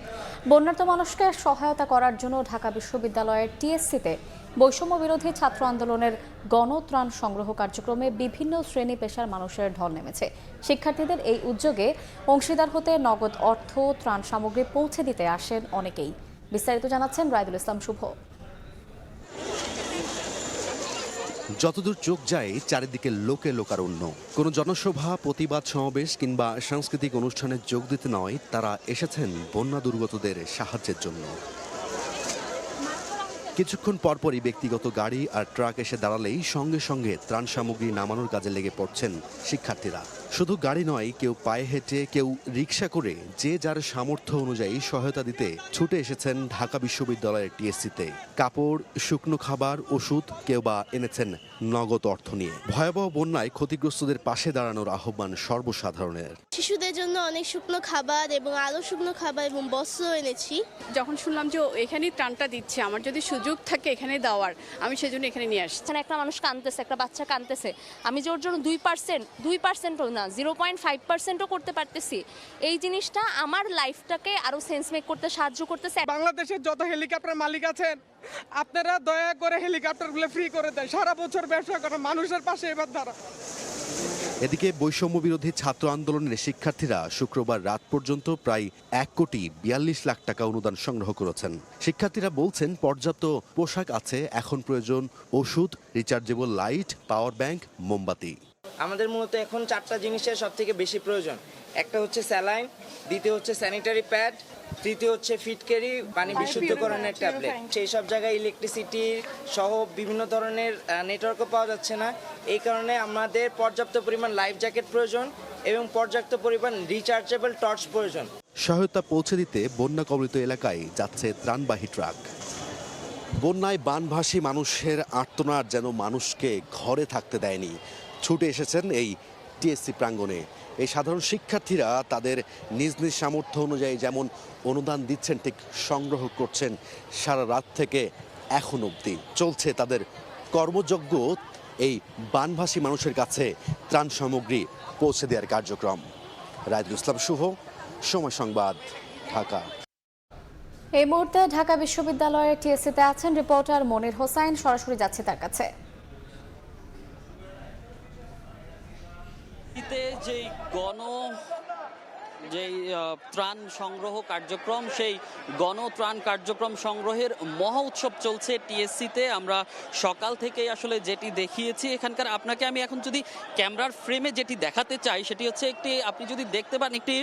বন্যার্ত মানুষকে সহায়তা করার জন্য ঢাকা বিশ্ববিদ্যালয়ের টিএসসিতে বৈষম্য বিরোধী ছাত্র আন্দোলনের গণত্রাণ সংগ্রহ কার্যক্রমে বিভিন্ন শ্রেণী পেশার মানুষের ঢল নেমেছে। শিক্ষার্থীদের এই উদ্যোগে অংশীদার হতে নগদ অর্থ ত্রাণ সামগ্রী পৌঁছে দিতে আসেন অনেকেই। বিস্তারিত জানাচ্ছেন রায়দুল ইসলাম শুভ। যতদূর চোখ যায় চারিদিকে লোকে লোকারণ্য। কোনো জনসভা, প্রতিবাদ সমাবেশ কিংবা সাংস্কৃতিক অনুষ্ঠানে যোগ দিতে নয়, তারা এসেছেন বন্যা দুর্গতদের সাহায্যের জন্য। কিছুক্ষণ পরপরই ব্যক্তিগত গাড়ি আর ট্রাক এসে দাঁড়ালেই সঙ্গে সঙ্গে ত্রাণ সামগ্রী নামানোর কাজে লেগে পড়ছেন শিক্ষার্থীরা। শুধু গাড়ি নয়, কেউ পায়ে হেঁটে, কেউ রিক্সা করে যে যার সামর্থ্য অনুযায়ী সহায়তা দিতে ছুটে এসেছেন ঢাকা বিশ্ববিদ্যালয়ের টিএসসিতে। কাপড়, শুকনো খাবার, ওষুধ, কেউ বা এনেছেন নগদ অর্থ নিয়ে। ভয়াবহ বন্যায় ক্ষতিগ্রস্তদের পাশে দাঁড়ানোর আহ্বান সর্বসাধারণের। শিশুদের জন্য অনেক শুকনো খাবার এবং আরো শুকনো খাবার এবং বস্ত্র এনেছি। যখন শুনলাম যে এখানেই ত্রাণটা দিচ্ছে, আমার যদি সুযোগ থাকে এখানে দেওয়ার, আমি সেজন্য এখানে নিয়ে আসছি। একটা মানুষ কাঁদতেছে, একটা বাচ্চা কাঁদতেছে, আমি যে ওর জন্য 2% না 0.5%ও করতে পারতেছি, এই জিনিসটা আমার লাইফটাকে আরো সেন্স মেক করতে সাহায্য করতেছে। বাংলাদেশের যত হেলিকপ্টার মালিক আছেন আপনারা দয়া করে হেলিকপ্টারগুলো ফ্রি করে দেন। সারা বছর ব্যবসা করে মানুষের পাশে এবার দ্বারা। এদিকে বৈষম্য বিরোধী ছাত্র আন্দোলনের শিক্ষার্থীরা শুক্রবার রাত পর্যন্ত প্রায় 1,42,00,000 টাকা অনুদান সংগ্রহ করেছেন। শিক্ষার্থীরা বলছেন পর্যাপ্ত পোশাক আছে, এখন প্রয়োজন ওষুধ, রিচার্জেবল লাইট, পাওয়ার ব্যাংক, মোমবাতি। আমাদের মূলত এখন 4টা জিনিসের সব থেকে বেশি প্রয়োজন। একটা হচ্ছে স্যালাইন, দ্বিতীয় হচ্ছে স্যানিটারি প্যাড, তৃতীয় হচ্ছে ফিটকারি পানি বিশুদ্ধকরণের ট্যাবলেট। সেই সব জায়গায় ইলেকট্রিসিটি সহ বিভিন্ন ধরনের নেটওয়ার্কও পাওয়া যাচ্ছে না। এই কারণে আমাদের পর্যাপ্ত পরিমাণ লাইফ জ্যাকেট প্রয়োজন এবং পর্যাপ্ত পরিমাণ রিচার্জেবল টর্চ প্রয়োজন। সহায়তা পৌঁছে দিতে বন্যা কবলিত এলাকায় যাচ্ছে ত্রাণবাহী ট্রাক। বন্যায় বানভাসী মানুষের আর্তনাদ যেন মানুষকে ঘরে থাকতে দেয়নি। ছুটে এসেছেন এই টিএসসি প্রাঙ্গণে। এই সাধারণ শিক্ষার্থীরা তাদের নিজ নিজ সামর্থ্য অনুযায়ী যেমন অনুদান দিচ্ছেন ঠিক সংগ্রহ করছেন সারা রাত থেকে এখন অবধি। চলছে তাদের কর্মযজ্ঞ এই বানভাসী মানুষের কাছে ত্রাণ সামগ্রী পৌঁছে দেওয়ার কার্যক্রম। রায়দুল ইসলাম শুভ, সময় সংবাদ, ঢাকা। এই মুহূর্তে ঢাকা বিশ্ববিদ্যালয়ের টিএসসিতে আছেন রিপোর্টার মনির হোসাইন। সরাসরি যাচ্ছে তার কাছে। যেই ত্রাণ সংগ্রহ কার্যক্রম, সেই গণত্রাণ কার্যক্রম সংগ্রহের মহা উৎসব চলছে টিএসসিতে। আমরা সকাল থেকেই আসলে যেটি দেখিয়েছি এখানকার, আপনাকে আমি এখন যদি ক্যামেরার ফ্রেমে যেটি দেখাতে চাই সেটি হচ্ছে একটি, আপনি যদি দেখতে পান একটি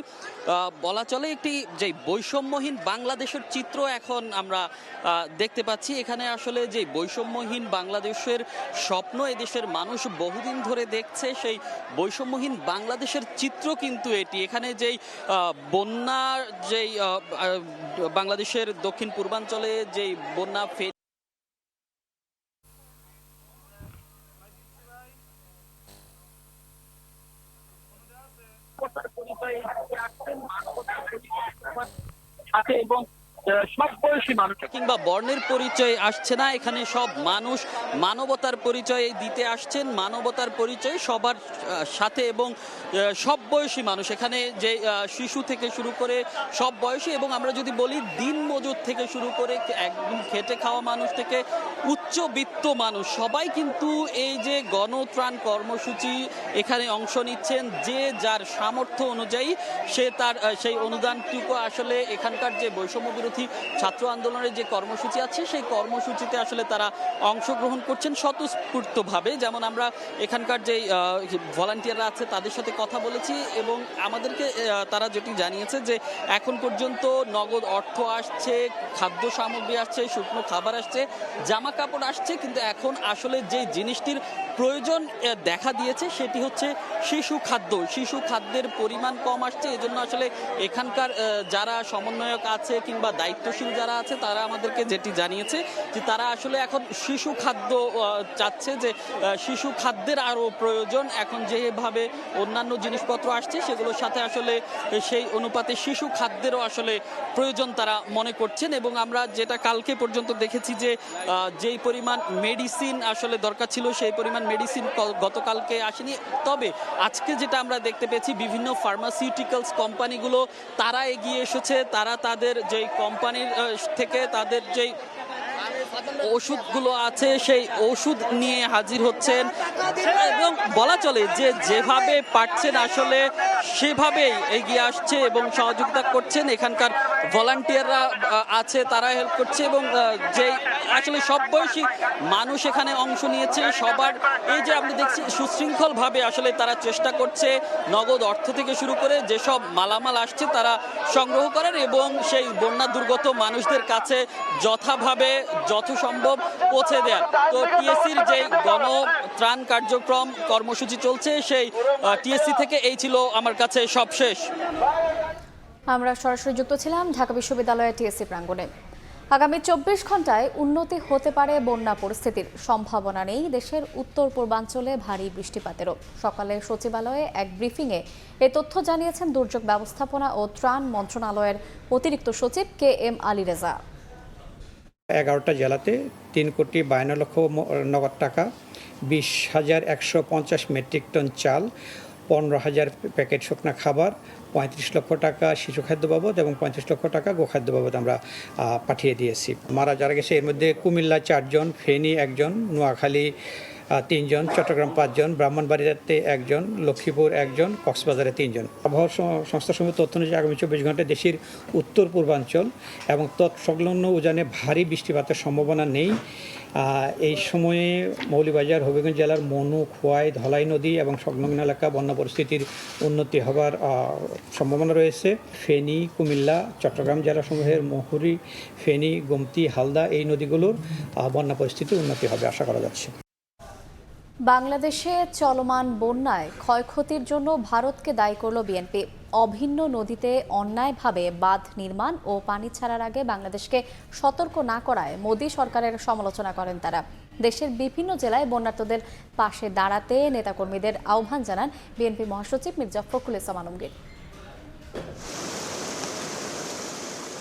বলা চলে একটি যে বৈষম্যহীন বাংলাদেশের চিত্র এখন আমরা দেখতে পাচ্ছি। এখানে আসলে যে বৈষম্যহীন বাংলাদেশের স্বপ্ন এদেশের মানুষ বহুদিন ধরে দেখছে, সেই বৈষম্যহীন বাংলাদেশের চিত্র কিন্তু এটি। এখানে যেই বন্যার যেই বাংলাদেশের দক্ষিণ পূর্বাঞ্চলে যেই বন্যা এবং সব বয়সী মানুষ কিংবা বর্ণের পরিচয় আসছে না, এখানে সব মানুষ মানবতার পরিচয় দিতে আসছেন, মানবতার পরিচয় সবার সাথে এবং সব বয়সী মানুষ, এখানে যে শিশু থেকে শুরু করে সব বয়সী, এবং আমরা যদি বলি দিন মজুর থেকে শুরু করে একদম খেটে খাওয়া মানুষ থেকে উচ্চবিত্ত মানুষ সবাই কিন্তু এই যে গণত্রাণ কর্মসূচি এখানে অংশ নিচ্ছেন। যে যার সামর্থ্য অনুযায়ী সে তার সেই অনুদানটুকু আসলে এখানকার যে বৈষম্য বিরোধী ছাত্র আন্দোলনের যে কর্মসূচি আছে সেই কর্মসূচিতে আসলে তারা অংশগ্রহণ করছেন স্বতঃস্ফূর্তভাবে। যেমন আমরা এখানকার যে ভলান্টিয়াররা আছে তাদের সাথে কথা বলেছি এবং আমাদেরকে তারা যেটি জানিয়েছে যে এখন পর্যন্ত নগদ অর্থ আসছে, খাদ্য সামগ্রী আসছে, শুকনো খাবার আসছে, জামা কাপড় আসছে, কিন্তু এখন আসলে যে জিনিসটির প্রয়োজন দেখা দিয়েছে সেটি হচ্ছে শিশু খাদ্য। শিশু খাদ্যের পরিমাণ কম আসছে, এজন্য আসলে এখানকার যারা সমন্বয়ক আছে কিংবা দায়িত্বশীল যারা আছে তারা আমাদেরকে যেটি জানিয়েছে যে তারা আসলে এখন শিশু খাদ্য চাচ্ছে, যে শিশু খাদ্যের আরও প্রয়োজন। এখন যেভাবে অন্যান্য জিনিসপত্র আসছে সেগুলোর সাথে আসলে সেই অনুপাতে শিশু খাদ্যেরও আসলে প্রয়োজন তারা মনে করছেন। এবং আমরা যেটা কালকে পর্যন্ত দেখেছি যে যেই পরিমাণ মেডিসিন আসলে দরকার ছিল সেই পরিমাণ মেডিসিন গতকালকে আসেনি, তবে আজকে যেটা আমরা দেখতে পেয়েছি বিভিন্ন ফার্মাসিউটিক্যালস কোম্পানিগুলো তারা এগিয়ে এসেছে, তারা তাদের যেই কোম্পানির থেকে তাদের যেই ওষুধগুলো আছে সেই ওষুধ নিয়ে হাজির হচ্ছেন এবং বলা চলে যে যেভাবে পারছেন আসলে সেভাবেই এগিয়ে আসছে এবং সহযোগিতা করছেন। এখানকার ভলান্টিয়াররা আছে তারা হেল্প করছে এবং যে আসলে সব বয়সী মানুষ এখানে অংশ নিয়েছে সবার এই যে আমরা দেখছি সুশৃঙ্খলভাবে আসলে তারা চেষ্টা করছে নগদ অর্থ থেকে শুরু করে যেসব মালামাল আসছে তারা সংগ্রহ করার এবং সেই বন্যা দুর্গত মানুষদের কাছে যথাভাবে যথাসম্ভব পৌঁছে দেওয়ার। তো টিএসসির যে গণত্রাণ কার্যক্রম কর্মসূচি চলছে সেই টিএসসি থেকে এই ছিল আমার কাছে সবশেষ। আমরা সরাসরি যুক্ত ছিলাম ঢাকা বিশ্ববিদ্যালয়ের টিএসসি প্রাঙ্গণে। আগামী 24 ঘন্টায় উন্নতি হতে পারে বন্যা পরিস্থিতির সম্ভাবনা নেই দেশের উত্তর পূর্বাঞ্চলে ভারী বৃষ্টিপাতেরও। সকালে সচিবালয়ে এক ব্রিফিংয়ে এ তথ্য জানিয়েছেন দুর্যোগ ব্যবস্থাপনা ও ত্রাণ মন্ত্রণালয়ের অতিরিক্ত সচিব KM আলী রেজা। 11টা জেলাতে 3,52 লক্ষ নগদ টাকা, 20,150 মেট্রিক টন চাল, 15,000 প্যাকেট শুকনা খাবার, 35 লক্ষ টাকা শিশু খাদ্য বাবদ এবং 35 লক্ষ টাকা গোখাদ্য বাবদ আমরা পাঠিয়ে দিয়েছি। মারা যারা গেছে এর মধ্যে কুমিল্লা 4 জন, ফেনী 1 জন, নোয়াখালী 3 জন, চট্টগ্রাম 5 জন, ব্রাহ্মণবাড়িয়াতে 1 জন, লক্ষ্মীপুর 1 জন, কক্সবাজারে 3 জন। আবহাওয়া সংস্থাসমূহের তথ্য অনুযায়ী আগামী 24 ঘন্টায় দেশের উত্তর পূর্বাঞ্চল এবং তৎসংলগ্ন উজানে ভারী বৃষ্টিপাতের সম্ভাবনা নেই। এই সময়ে মৌলভীবাজার, হবিগঞ্জ জেলার মনু, খোয়াই, ধলাই নদী এবং সংলগ্ন এলাকা বন্যা পরিস্থিতির উন্নতি হবার সম্ভাবনা রয়েছে। ফেনী, কুমিল্লা, চট্টগ্রাম জেলাসমূহের মহুরী, ফেনী, গোমতী, হালদা এই নদীগুলোর বন্যা পরিস্থিতির উন্নতি হবে আশা করা যাচ্ছে। বাংলাদেশে চলমান বন্যায় ক্ষয়ক্ষতির জন্য ভারতকে দায়ী করল বিএনপি। অভিন্ন নদীতে অন্যায়ভাবে বাঁধ নির্মাণ ও পানি ছাড়ার আগে বাংলাদেশকে সতর্ক না করায় মোদী সরকারের সমালোচনা করেন তারা। দেশের বিভিন্ন জেলায় বন্যার্তদের পাশে দাঁড়াতে নেতাকর্মীদের আহ্বান জানান বিএনপি মহাসচিব মির্জা ফখরুল ইসলাম আলমগীর।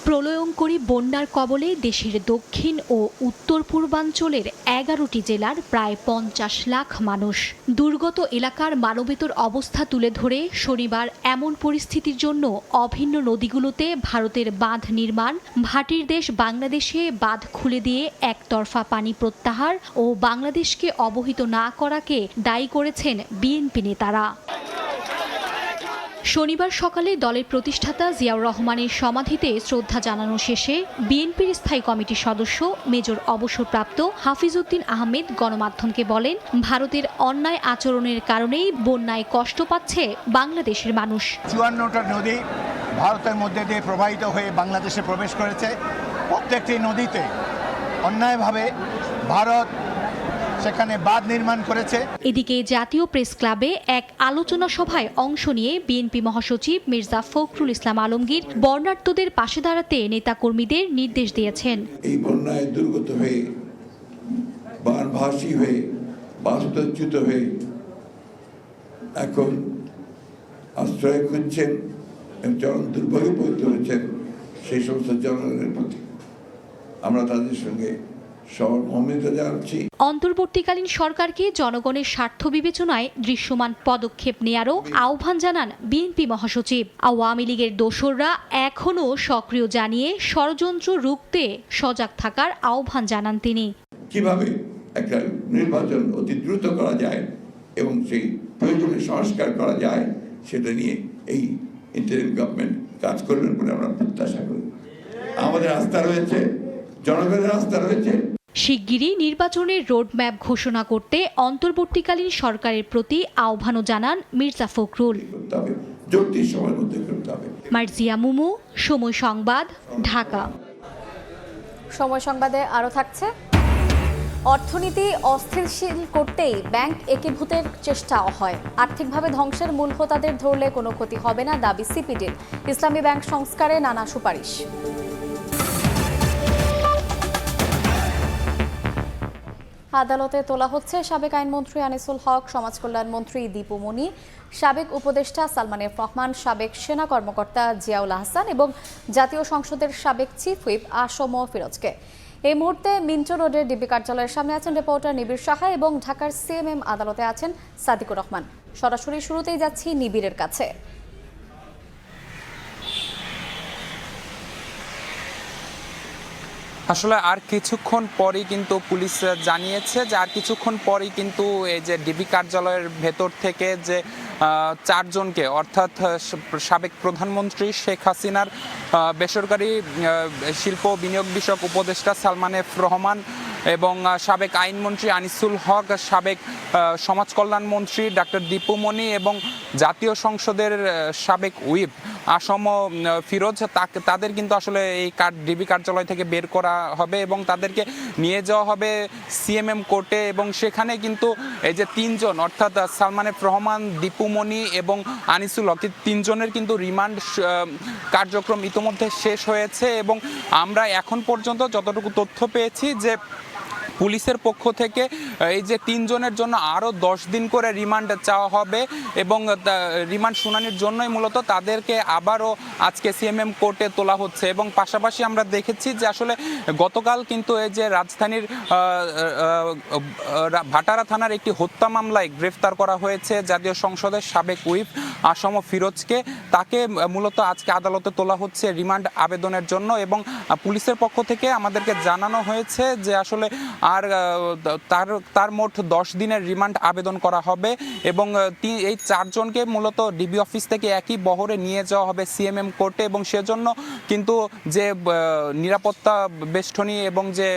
প্রলয়ঙ্করী বন্যার কবলে দেশের দক্ষিণ ও উত্তর পূর্বাঞ্চলের 11টি জেলার প্রায় 50 লাখ মানুষ। দুর্গত এলাকার মানবেতর অবস্থা তুলে ধরে শনিবার এমন পরিস্থিতির জন্য অভিন্ন নদীগুলোতে ভারতের বাঁধ নির্মাণ, ভাটির দেশ বাংলাদেশে বাঁধ খুলে দিয়ে একতরফা পানি প্রত্যাহার ও বাংলাদেশকে অবহিত না করাকে দায়ী করেছেন বিএনপি নেতারা। শনিবার সকালে দলের প্রতিষ্ঠাতা জিয়াউর রহমানের সমাধিতে শ্রদ্ধা জানানো শেষে বিএনপির স্থায়ী কমিটির সদস্য মেজর অবসরপ্রাপ্ত হাফিজউদ্দিন আহমেদ গণমাধ্যমকে বলেন, ভারতের অন্যায় আচরণের কারণেই বন্যায় কষ্ট পাচ্ছে বাংলাদেশের মানুষ। 54টা নদী ভারতের মধ্যে দিয়ে প্রবাহিত হয়ে বাংলাদেশে প্রবেশ করেছে। প্রত্যেকটি নদীতে অন্যায়ভাবে ভারত সেখানে বাঁধ নির্মাণ করেছে। এদিকে জাতীয় প্রেস ক্লাবে এক আলোচনা সভায় অংশ নিয়ে বিএনপি মহাসচিব মির্জা ফখরুল ইসলাম আলমগীর বন্যার্তদের পাশে দাঁড়াতে নেতাকর্মীদের নির্দেশ দিয়েছেন। এই বন্যায় দুর্গত হয়ে, বানভাসী হয়ে, বাস্তুচ্যুত হয়ে এখন আশ্রয় খুঁজছেন এবং চরম দুর্ভোগে পড়তে হচ্ছেন সেই সমস্ত জনগণের প্রতি আমরা তাদের সঙ্গে সহমর্মিতা জানাচ্ছি। অন্তর্বর্তীকালীন সরকারকে জনগণের স্বার্থ বিবেচনায় দৃশ্যমান পদক্ষেপ নেয়ারও আহ্বান জানান বিএনপি মহাসচিব। আওয়ামী লীগের দোসররা এখনও সক্রিয় জানিয়ে ষড়যন্ত্র রুখতে সজাগ থাকার আহ্বান জানান তিনি। কিভাবে একটা নির্বাচন অতি দ্রুত করা যায় এবং সেই প্রয়োজনীয় সংস্কার করা যায় সেটা নিয়ে এই ইন্টারিম গভর্নমেন্ট কাজ করবেন বলে আমরা প্রত্যাশা করি। আমাদের আস্থা রয়েছে, জনগণের আস্থা রয়েছে। শিগগিরই নির্বাচনের রোডম্যাপ ঘোষণা করতে অন্তর্বর্তীকালীন সরকারের প্রতি আহ্বানও জানান মির্জা ফখরুল। মার্জিয়া মুমু, সময় সংবাদ, ঢাকা। সময় সংবাদে আরও থাকছে, অর্থনীতি অস্থিতিশীল করতেই ব্যাংক একীভূতের চেষ্টাও হয়। আর্থিকভাবে ধ্বংসের মূল হোতাদের ধরলে কোনো ক্ষতি হবে না, দাবি সিপিডির। ইসলামী ব্যাংক সংস্কারে নানা সুপারিশ। আদালতে তোলা হচ্ছে সাবেক আইনমন্ত্রী আনিসুল হক, সমাজ কল্যাণ মন্ত্রী দীপু মনি, সাবেক উপদেষ্টা সালমান এফ রহমান, সাবেক সেনা কর্মকর্তা জিয়াউল আহসান এবং জাতীয় সংসদের সাবেক চিফ হুইপ আসম ফিরোজকে। এই মুহূর্তে মিন্টো রোডের ডিবি কার্যালয়ের সামনে আছেন রিপোর্টার নিবিড় সাহা এবং ঢাকার সিএমএম আদালতে আছেন সাদিকুর রহমান। সরাসরি শুরুতেই যাচ্ছি নিবিড়ের কাছে। আসলে আর কিছুক্ষণ পরেই কিন্তু পুলিশ জানিয়েছে যে আর কিছুক্ষণ পরেই কিন্তু এই যে ডিবি কার্যালয়ের ভেতর থেকে যে চারজনকে, অর্থাৎ সাবেক প্রধানমন্ত্রী শেখ হাসিনার বেসরকারি শিল্প বিনিয়োগ বিষয়ক উপদেষ্টা সালমান এফ রহমান এবং সাবেক আইনমন্ত্রী আনিসুল হক, সাবেক সমাজ কল্যাণ মন্ত্রী ডাক্তার দীপু মনি এবং জাতীয় সংসদের সাবেক হুইপ আসম ফিরোজ, তাদের কিন্তু আসলে এই ডিবি কার্যালয় থেকে বের করা হবে এবং তাদেরকে নিয়ে যাওয়া হবে সিএমএম কোর্টে। এবং সেখানে কিন্তু এই যে তিনজন, অর্থাৎ সালমান এফ রহমান, দীপু মনি এবং আনিসুল হক, তিনজনের কিন্তু রিমান্ড কার্যক্রম ইতোমধ্যে শেষ হয়েছে। এবং আমরা এখন পর্যন্ত যতটুকু তথ্য পেয়েছি যে পুলিশের পক্ষ থেকে এই যে তিনজনের জন্য আরও 10 দিন করে রিমান্ড চাওয়া হবে এবং রিমান্ড শুনানির জন্যই মূলত তাদেরকে আবারও আজকে সিএমএম কোর্টে তোলা হচ্ছে। এবং পাশাপাশি আমরা দেখেছি যে আসলে গতকাল কিন্তু এই যে রাজধানীর ভাটারা থানার একটি হত্যা মামলায় গ্রেফতার করা হয়েছে জাতীয় সংসদের সাবেক হুইপ আসম ফিরোজকে। তাকে মূলত আজকে আদালতে তোলা হচ্ছে রিমান্ড আবেদনের জন্য। এবং পুলিশের পক্ষ থেকে আমাদেরকে জানানো হয়েছে যে আসলে আর তার মোট 10 দিনের রিমান্ড আবেদন করা হবে এবং এই চারজনকে মূলত ডিবি অফিস থেকে একই বহরে নিয়ে যাওয়া হবে সিএমএম কোর্টে। এবং সেজন্য কিন্তু যে নিরাপত্তা বেষ্টনী এবং যে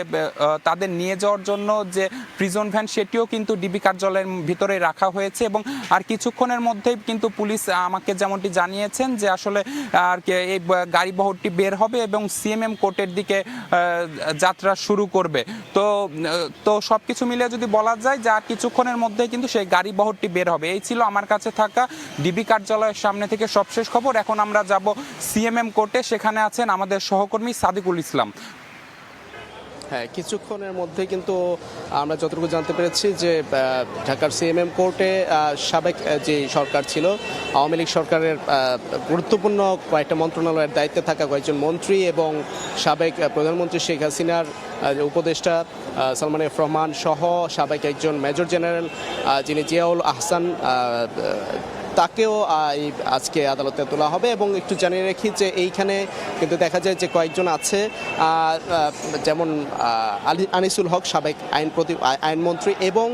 তাদের নিয়ে যাওয়ার জন্য যে প্রিজন ভ্যান, সেটিও কিন্তু ডিবি কার্যালয়ের ভিতরে রাখা হয়েছে। এবং আর কিছুক্ষণের মধ্যেই কিন্তু পুলিশ আমাকে যেমনটি জানিয়েছেন যে আসলে আর এই গাড়ি বহরটি বের হবে এবং সিএমএম কোর্টের দিকে যাত্রা শুরু করবে। তো সবকিছু মিলে যদি বলা যায় যে আর কিছুক্ষণের মধ্যে কিন্তু সেই গাড়ি বহরটি বের হবে। এই ছিল আমার কাছে থাকা ডিবি কার্যালয়ের সামনে থেকে সবশেষ খবর। এখন আমরা যাব সিএমএম কোর্টে, সেখানে আছেন আমাদের সহকর্মী সাদিকুল ইসলাম। হ্যাঁ, কিছুক্ষণের মধ্যে কিন্তু আমরা যতটুকু জানতে পেরেছি যে ঢাকার সিএমএম কোর্টে সাবেক যে সরকার ছিল, আওয়ামী লীগ সরকারের গুরুত্বপূর্ণ কয়েকটা মন্ত্রণালয়ের দায়িত্বে থাকা কয়েকজন মন্ত্রী এবং সাবেক প্রধানমন্ত্রী শেখ হাসিনার উপদেষ্টা সালমান এফ রহমান সহ সাবেক একজন মেজর জেনারেল যিনি জিয়াউল আহসান, তাকেও আজকে আদালতে তোলা হবে। এবং একটু জানিয়ে রাখি যে এইখানে কিন্তু দেখা যায় যে কয়েকজন আছে, যেমন আনিসুল হক সাবেক আইনমন্ত্রী এবং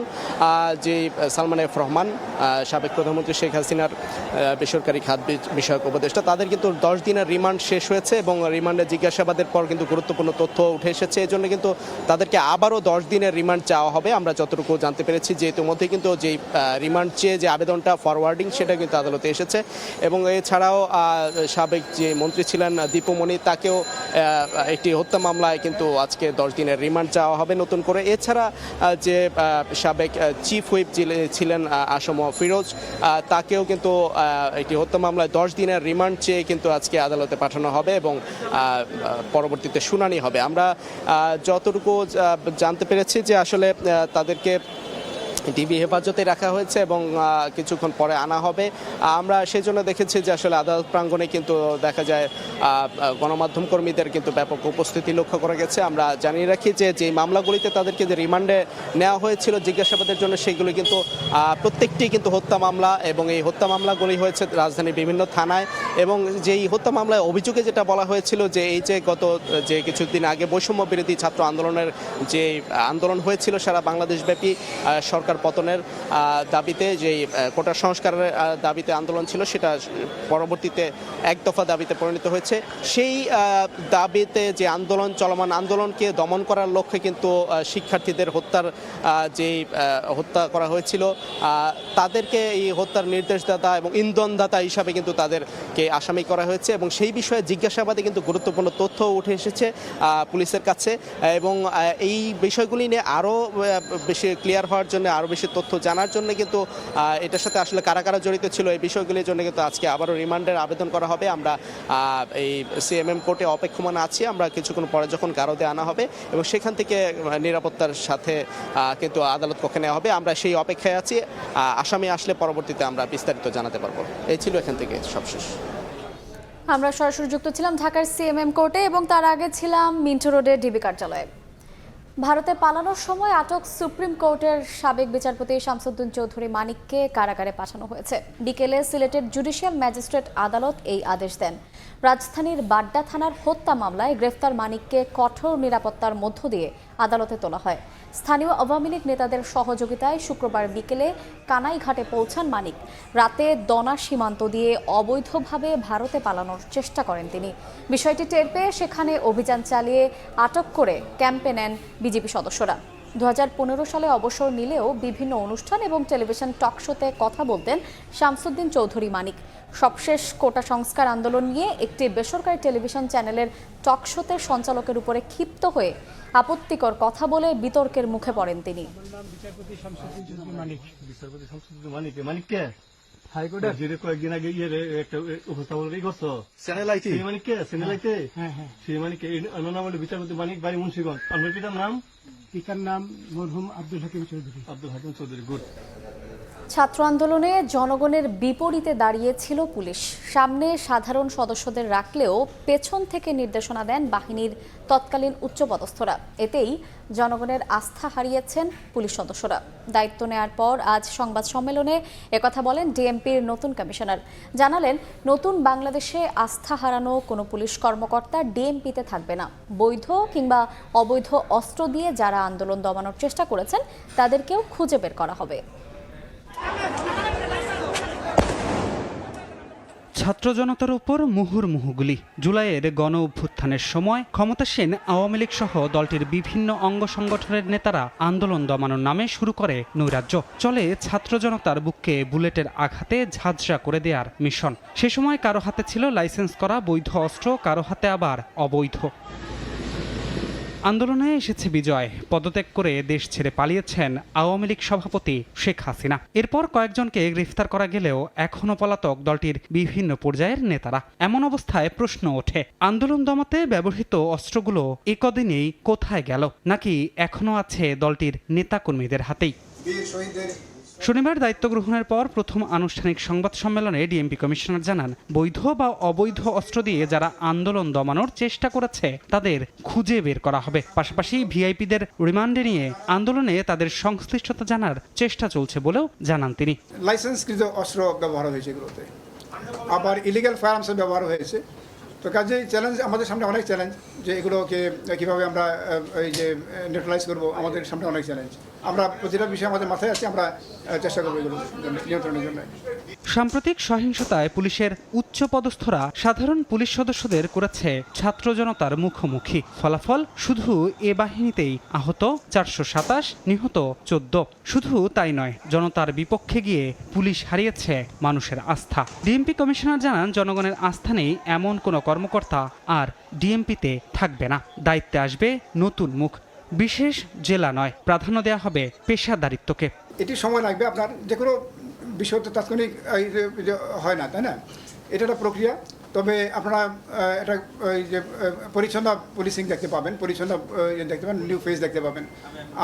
যে সালমান এফ রহমান সাবেক প্রধানমন্ত্রী শেখ হাসিনার বেসরকারি খাত বিষয়ক উপদেষ্টা, তাদের কিন্তু 10 দিনের রিমান্ড শেষ হয়েছে এবং রিমান্ডে জিজ্ঞাসাবাদের পর কিন্তু গুরুত্বপূর্ণ তথ্য উঠে এসেছে। এই জন্য কিন্তু তাদেরকে আবারও 10 দিনের রিমান্ড চাওয়া হবে। আমরা যতটুকু জানতে পেরেছি যে ইতিমধ্যে কিন্তু যে রিমান্ড চেয়ে যে আবেদনটা ফরওয়ার্ডিং, সেটা কিন্তু আদালতে এসেছে। এবং এছাড়াও সাবেক যে মন্ত্রী ছিলেন দীপু মনি, তাকেও একটি হত্যা মামলায় কিন্তু আজকে 10 দিনের রিমান্ড চাওয়া হবে নতুন করে। এছাড়া যে সাবেক চিফ হুইপ ছিলেন আসম ফিরোজ, তাকেও কিন্তু একটি হত্যা মামলায় 10 দিনের রিমান্ড চেয়ে কিন্তু আজকে আদালতে পাঠানো হবে এবং পরবর্তীতে শুনানি হবে। আমরা যতটুকু জানতে পেরেছি যে আসলে তাদেরকে ডিবি হেফাজতে রাখা হয়েছে এবং কিছুক্ষণ পরে আনা হবে। আমরা সেই জন্য দেখেছি যে আসলে আদালত প্রাঙ্গণে কিন্তু দেখা যায় গণমাধ্যম কর্মীদের কিন্তু ব্যাপক উপস্থিতি লক্ষ্য করা গেছে। আমরা জানিয়ে রাখি যে যে মামলাগুলিতে তাদেরকে যে রিমান্ডে নেওয়া হয়েছিল জিজ্ঞাসাবাদের জন্য সেগুলি কিন্তু প্রত্যেকটি কিন্তু হত্যা মামলা এবং এই হত্যা মামলাগুলি হয়েছে রাজধানীর বিভিন্ন থানায় এবং যেই হত্যা মামলায় অভিযোগে যেটা বলা হয়েছিল যে এই যে গত যে কিছুদিন আগে বৈষম্য বিরোধী ছাত্র আন্দোলনের যে আন্দোলন হয়েছিল সারা বাংলাদেশব্যাপী সরকার পতনের দাবিতে যেই কোটা সংস্কারের দাবিতে আন্দোলন ছিল সেটা পরবর্তীতে এক দফা দাবিতে পরিণত হয়েছে। সেই দাবিতে যে আন্দোলন চলমান আন্দোলনকে দমন করার লক্ষ্যে কিন্তু শিক্ষার্থীদের হত্যার যেই হত্যা করা হয়েছিল তাদেরকে এই হত্যার নির্দেশদাতা এবং ইন্ধনদাতা হিসাবে কিন্তু তাদেরকে আসামি করা হয়েছে এবং সেই বিষয়ে জিজ্ঞাসাবাদে কিন্তু গুরুত্বপূর্ণ তথ্য উঠে এসেছে পুলিশের কাছে এবং এই বিষয়গুলি নিয়ে আরও বেশি ক্লিয়ার হওয়ার জন্য আরও বেশি তথ্য জানার জন্য কিন্তু এটার সাথে আসলে কারা কারা জড়িত ছিল এই বিষয়গুলির জন্য কিন্তু আজকে আবারও রিমান্ডের আবেদন করা হবে। আমরা এই সিএমএম কোর্টে অপেক্ষমান আছি। আমরা কিছুক্ষণ পরে যখন গারদে আনা হবে এবং সেখান থেকে নিরাপত্তার সাথে কিন্তু আদালত কক্ষে নেওয়া হবে। আমরা সেই অপেক্ষায় আছি। আসামি আসলে পরবর্তীতে আমরা বিস্তারিত জানাতে পারবো। এই ছিল এখান থেকে সবশেষ। আমরা সরাসরি যুক্ত ছিলাম ঢাকার সিএমএম কোর্টে এবং তার আগে ছিলাম মিন্টো রোডের ডিবি কার্যালয়ে। ভারতে পালানোর সময় আটক সুপ্রিম কোর্টের সাবেক বিচারপতি শামসুদ্দিন চৌধুরী মানিককে কারাগারে পাঠানো হয়েছে। বিকেলে সিলেটের জুডিশিয়াল ম্যাজিস্ট্রেট আদালত এই আদেশ দেন। রাজধানীর বাড্ডা থানার হত্যা মামলায় গ্রেফতার মানিককে কঠোর নিরাপত্তার মধ্য দিয়ে আদালতে তোলা হয়। স্থানীয় আওয়ামী লীগ নেতাদের সহযোগিতায় শুক্রবার বিকেলে কানাইঘাটে পৌঁছান মানিক। রাতে দনা সীমান্ত দিয়ে অবৈধভাবে ভারতে পালানোর চেষ্টা করেন তিনি। বিষয়টি টের পেয়ে সেখানে অভিযান চালিয়ে আটক করে ক্যাম্পে নেন বিজেপি সদস্যরা। 2015 সালে অবসর নিলেও বিভিন্ন অনুষ্ঠান এবং টেলিভিশন টকশোতে কথা বলতেন শামসুদ্দিন চৌধুরী মানিক। সবশেষ কোটা সংস্কার আন্দোলন নিয়ে একটি বেসরকারি টেলিভিশন চ্যানেলের টকশোতে সঞ্চালকের উপরে ক্ষিপ্ত হয়ে আপত্তিকর কথা বলে বিতর্কের মুখে পড়েন তিনি। হাইকোর্টের যে কয়েকদিন আগে একটা উপস্থাপন করছো বিচারপতি মানিক বাড়ি মুন্সিগঞ্জ। আপনার পিতার নাম? পিতার নাম মরহুম আব্দুল হাকিম চৌধুরী। আব্দুল হাকিম চৌধুরী, গুড। ছাত্র আন্দোলনে জনগণের বিপরীতে দাঁড়িয়েছিল পুলিশ। সামনে সাধারণ সদস্যদের রাখলেও পেছন থেকে নির্দেশনা দেন বাহিনীর তৎকালীন উচ্চপদস্থরা। এতেই জনগণের আস্থা হারিয়েছেন পুলিশ সদস্যরা। দায়িত্ব নেয়ার পর আজ সংবাদ সম্মেলনে একথা বলেন ডিএমপির নতুন কমিশনার। জানালেন, নতুন বাংলাদেশে আস্থা হারানো কোনো পুলিশ কর্মকর্তা ডিএমপিতে থাকবে না। বৈধ কিংবা অবৈধ অস্ত্র দিয়ে যারা আন্দোলন দমানোর চেষ্টা করেছেন তাদেরকেও খুঁজে বের করা হবে। ছাত্র জনতার উপর মুহুর্মুহু গুলি। জুলাইয়ের গণ অভ্যুত্থানের সময় ক্ষমতাসীন আওয়ামী লীগ সহ দলটির বিভিন্ন অঙ্গ সংগঠনের নেতারা আন্দোলন দমানোর নামে শুরু করে নৈরাজ্য। চলে ছাত্র জনতার বুককে বুলেটের আঘাতে ঝাঁঝরা করে দেওয়ার মিশন। সে সময় কারো হাতে ছিল লাইসেন্স করা বৈধ অস্ত্র, কারো হাতে আবার অবৈধ। আন্দোলনে এসেছে বিজয়। পদত্যাগ করে দেশ ছেড়ে পালিয়েছেন আওয়ামী লীগ সভাপতি শেখ হাসিনা। এরপর কয়েকজনকে গ্রেফতার করা গেলেও এখনও পলাতক দলটির বিভিন্ন পর্যায়ের নেতারা। এমন অবস্থায় প্রশ্ন ওঠে, আন্দোলন দমাতে ব্যবহৃত অস্ত্রগুলো এ কদিনেই কোথায় গেল, নাকি এখনও আছে দলটির নেতাকর্মীদের হাতেই? শনিবার দায়িত্ব গ্রহণের পর প্রথম আনুষ্ঠানিক সংবাদ সম্মেলনে ডিএমপি কমিশনার জানান, বৈধ বা অবৈধ অস্ত্র দিয়ে যারা আন্দোলন দমানোর চেষ্টা করেছে তাদের খুঁজে বের করা হবে। পাশাপাশি ভিআইপিদের রিমান্ডে নিয়ে আন্দোলনে তাদের সংশ্লিষ্টতা জানার চেষ্টা চলছে বলেও জানান তিনি। লাইসেন্সকৃত অস্ত্র ব্যবহার হয়েছে এগুলোতে, আবার ইলিগাল ফায়ারআর্মস ব্যবহার হয়েছে। তো কাজে চ্যালেঞ্জ আমাদের সামনে অনেক চ্যালেঞ্জ, যে এগুলোকে কীভাবে আমরা এই যে নিউট্রালাইজ করবো, আমাদের সামনে অনেক চ্যালেঞ্জ। আমরা প্রতিটা বিষয় আমাদের মাথায় আছে, আমরা চেষ্টা করবো এগুলো নিয়ন্ত্রণের জন্য। সাম্প্রতিক সহিংসতায় পুলিশের উচ্চ পদস্থরা সাধারণ পুলিশ সদস্যদের করেছে ছাত্র জনতার মুখোমুখি। ফলাফল, শুধু এ বাহিনীতেই আহত 427, নিহত 14। শুধু তাই নয়, জনতার বিপক্ষে গিয়ে পুলিশ হারিয়েছে মানুষের আস্থা। ডিএমপি কমিশনার জানান, জনগণের আস্থা নেই এমন কোনো কর্মকর্তা আর ডিএমপিতে থাকবে না। দায়িত্বে আসবে নতুন মুখ। বিশেষ জেলা নয়, প্রাধান্য দেওয়া হবে পেশাদারিত্বকে। এটি সময় লাগবে। আপনার যে কোনো বিষয় তো তাৎক্ষণিক হয় না, তাই না? এটা একটা প্রক্রিয়া। তবে আপনারা এটা যে পরিচ্ছন্ন পুলিশিং দেখতে পাবেন, পরিচ্ছন্ন দেখতে পাবেন, নিউ ফেস দেখতে পাবেন।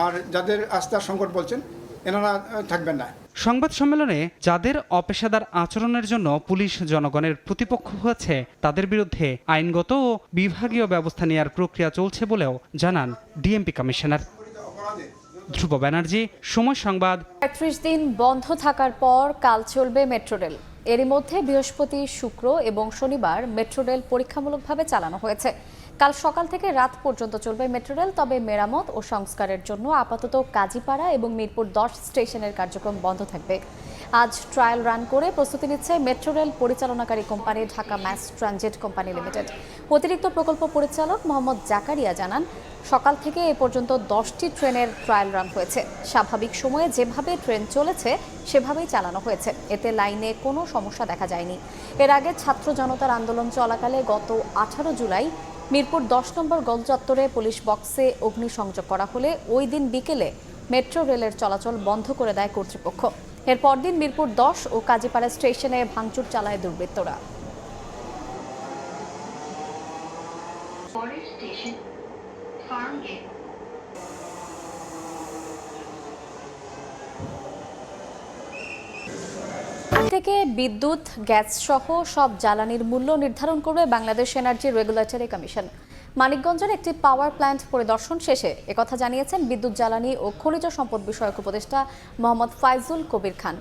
আর যাদের আস্থার সংকট বলছেন, এনারা থাকবেন না। সংবাদ সম্মেলনে যাদের অপেশাদার আচরণের জন্য পুলিশ জনগণের প্রতিপক্ষ হয়েছে তাদের বিরুদ্ধে আইনগত ও বিভাগীয় ব্যবস্থা নেওয়ার প্রক্রিয়া চলছে বলেও জানান ডিএমপি কমিশনার। ধ্রুব ব্যানার্জি, সময় সংবাদ। ৩৫ দিন বন্ধ থাকার পর কাল চলবে মেট্রো রেল। এরই মধ্যে বৃহস্পতি, শুক্র এবং শনিবার মেট্রো রেল পরীক্ষামূলকভাবে চালানো হয়েছে। কাল সকাল থেকে রাত পর্যন্ত চলবে মেট্রো রেল, তবে মেরামত ও সংস্কারের জন্য আপাতত কাজীপাড়া এবং মিরপুর 10 স্টেশনের কার্যক্রম বন্ধ থাকবে। আজ ট্রায়াল রান করে প্রস্তুতি নিচ্ছে মেট্রো রেল পরিচালনাকারী company Dhaka mass transit company limited. অতিরিক্ত প্রকল্প পরিচালক মোহাম্মদ জাকারিয়া জানান, সকাল থেকে এ পর্যন্ত 10টি ট্রেনের ট্রায়াল রান হয়েছে। স্বাভাবিক সময়ে যেভাবে ট্রেন চলেছে সেভাবেই চালানো হয়েছে, এতে লাইনে কোনো সমস্যা দেখা যায়নি। এর আগে ছাত্র জনতার আন্দোলন চলাকালে গত 18 জুলাই মিরপুর 10 নম্বর গোল চত্বরে পুলিশ বক্সে অগ্নিসংযোগ করা হলে ওই দিন বিকেলে মেট্রো রেলের চলাচল বন্ধ করে দেয় কর্তৃপক্ষ। এর পরদিন মিরপুর 10 ও কাজীপাড়া স্টেশনে ভাঙচুর চালায় দুর্বৃত্তরা। থেকে বিদ্যুৎ, গ্যাস সহ সব জ্বালানির মূল্য নির্ধারণ করবে বাংলাদেশ এনার্জি রেগুলেটরি কমিশন। মানিকগঞ্জের একটি পাওয়ার প্ল্যান্ট পরিদর্শন শেষে একথা জানিয়েছেন বিদ্যুৎ, জ্বালানি ও খনিজ সম্পদ বিষয়ক উপদেষ্টা মোহাম্মদ ফাইজুল কবির খান।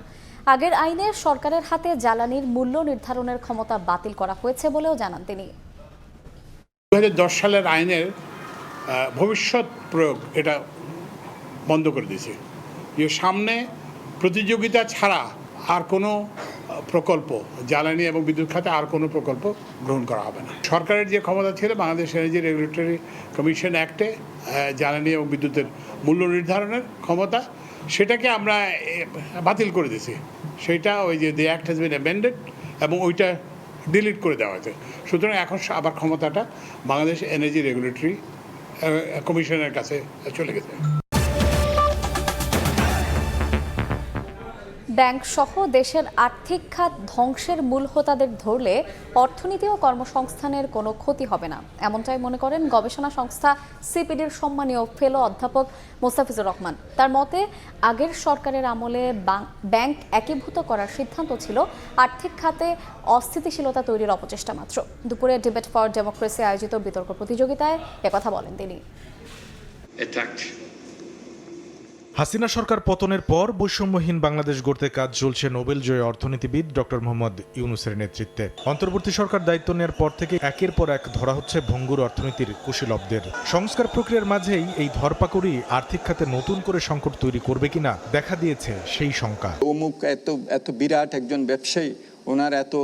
আগের আইনে সরকারের হাতে জ্বালানির মূল্য নির্ধারণের ক্ষমতা বাতিল করা হয়েছে বলেও জানান তিনি। 2010 সালের আইনের ভবিষ্যৎ প্রয়োগ এটা বন্ধ করে দিয়েছে। যে সামনে প্রতিযোগিতা ছাড়া আর কোনো প্রকল্প, জ্বালানি এবং বিদ্যুৎ খাতে আর কোনো প্রকল্প গ্রহণ করা হবে না। সরকারের যে ক্ষমতা ছিল বাংলাদেশ এনার্জি রেগুলেটরি কমিশন অ্যাক্টে জ্বালানি এবং বিদ্যুতের মূল্য নির্ধারণের ক্ষমতা, সেটাকে আমরা বাতিল করে দিয়েছি। সেটা ওই যে the act has been amended এবং ওইটা ডিলিট করে দেওয়া হয়েছে। সুতরাং এখন আবার ক্ষমতাটা বাংলাদেশ এনার্জি রেগুলেটরি কমিশনের কাছে চলে গেছে। ব্যাংক সহ দেশের আর্থিক খাত ধ্বংসের মূল হোতাদের ধরলে অর্থনীতি ও কর্মসংস্থানের কোনো ক্ষতি হবে না, এমনটাই মনে করেন গবেষণা সংস্থা সিপিডির সম্মানীয় ফেলো অধ্যাপক মোস্তাফিজুর রহমান। তার মতে, আগের সরকারের আমলে ব্যাংক একীভূত করার সিদ্ধান্ত ছিল আর্থিক খাতে অস্থিতিশীলতা তৈরির অপচেষ্টা মাত্র। দুপুরে ডিবেট ফর ডেমোক্রেসি আয়োজিত বিতর্ক প্রতিযোগিতায় একথা বলেন তিনি। হাসিনা সরকার পতনের পর বৈষম্যহীন বাংলাদেশ গড়তে কাজ চলছে নোবেলজয়ী অর্থনীতিবিদ ডক্টর মোহাম্মদ ইউনূসের নেতৃত্বে। অন্তর্বর্তী সরকার দায়িত্ব নেওয়ার পর থেকে একের পর এক ধরা হচ্ছে ভঙ্গুর অর্থনীতির কুশীলবদের। সংস্কার প্রক্রিয়ার মাঝেই এই ধরপাকড়ি আর্থিক খাতে নতুন করে সংকট তৈরি করবে কিনা দেখা দিয়েছে সেই শঙ্কা। অমুক এত বিরাট একজন ব্যবসায়ী, ওনার এত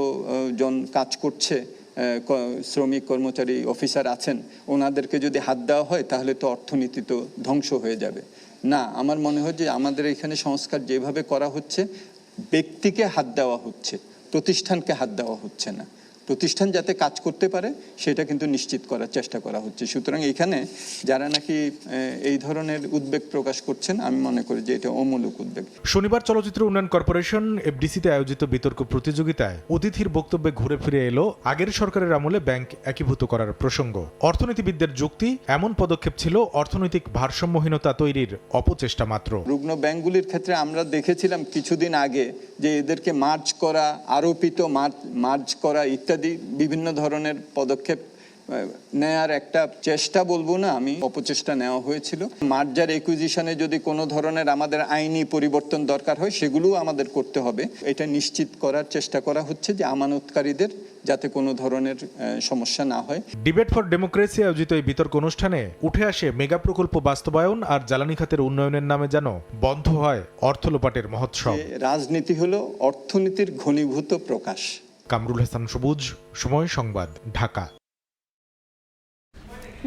জন কাজ করছে, শ্রমিক, কর্মচারী, অফিসার আছেন, ওনাদেরকে যদি হাত দেওয়া হয় তাহলে তো অর্থনীতি তো ধ্বংস হয়ে যাবে। না, আমার মনে হয় যে আমাদের এখানে সংস্কার যেভাবে করা হচ্ছে, ব্যক্তিকে হাত দেওয়া হচ্ছে, প্রতিষ্ঠানকে হাত দেওয়া হচ্ছে না। প্রতিষ্ঠান যাতে কাজ করতে পারে সেটা কিন্তু নিশ্চিত করার চেষ্টা করা হচ্ছে। সুতরাং এখানে যারা নাকি এই ধরনের উদ্বেগ প্রকাশ করছেন, আমি মনে করি যে এটা অমূলক উদ্বেগ। শনিবার চলচ্চিত্র উন্নয়ন কর্পোরেশন এফডিসিতে আয়োজিত বিতর্ক প্রতিযোগিতায় অতিথির বক্তব্যে ঘুরে ফিরে এলো আগের সরকারের আমলে ব্যাংক একীভূত করার প্রসঙ্গ। অর্থনীতিবিদদের যুক্তি, এমন পদক্ষেপ ছিল অর্থনৈতিক ভারসাম্যহীনতা তৈরির অপচেষ্টা মাত্র। রুগ্ন ব্যাংকগুলির ক্ষেত্রে আমরা দেখেছিলাম কিছুদিন আগে যে এদেরকে মার্জ করা, আরোপিত মার্জ করা ইত্যাদি বিভিন্ন ধরনের পদক্ষেপ নেয়ার একটা চেষ্টা, বলবো না আমি, অপচেষ্টা নেওয়া হয়েছিল। মার্জার একুইজিশনে যদি কোনো ধরনের আমাদের আইনি পরিবর্তন দরকার হয় সেগুলোও আমাদের করতে হবে। এটা নিশ্চিত করার চেষ্টা করা হচ্ছে যে আমানতকারীদের যাতে কোনো ধরনের সমস্যা না হয়। ডিবেট ফর ডেমোক্রেসি আয়োজিত এই বিতর্ক অনুষ্ঠানে উঠে আসে মেগা প্রকল্প বাস্তবায়ন আর জ্বালানি খাতের উন্নয়নের নামে যেন বন্ধ হয় অর্থলোপাটের মহোৎসব। রাজনীতি হলো অর্থনীতির ঘনীভূত প্রকাশ। কামরুল হাসান সবুজ, সময় সংবাদ, ঢাকা।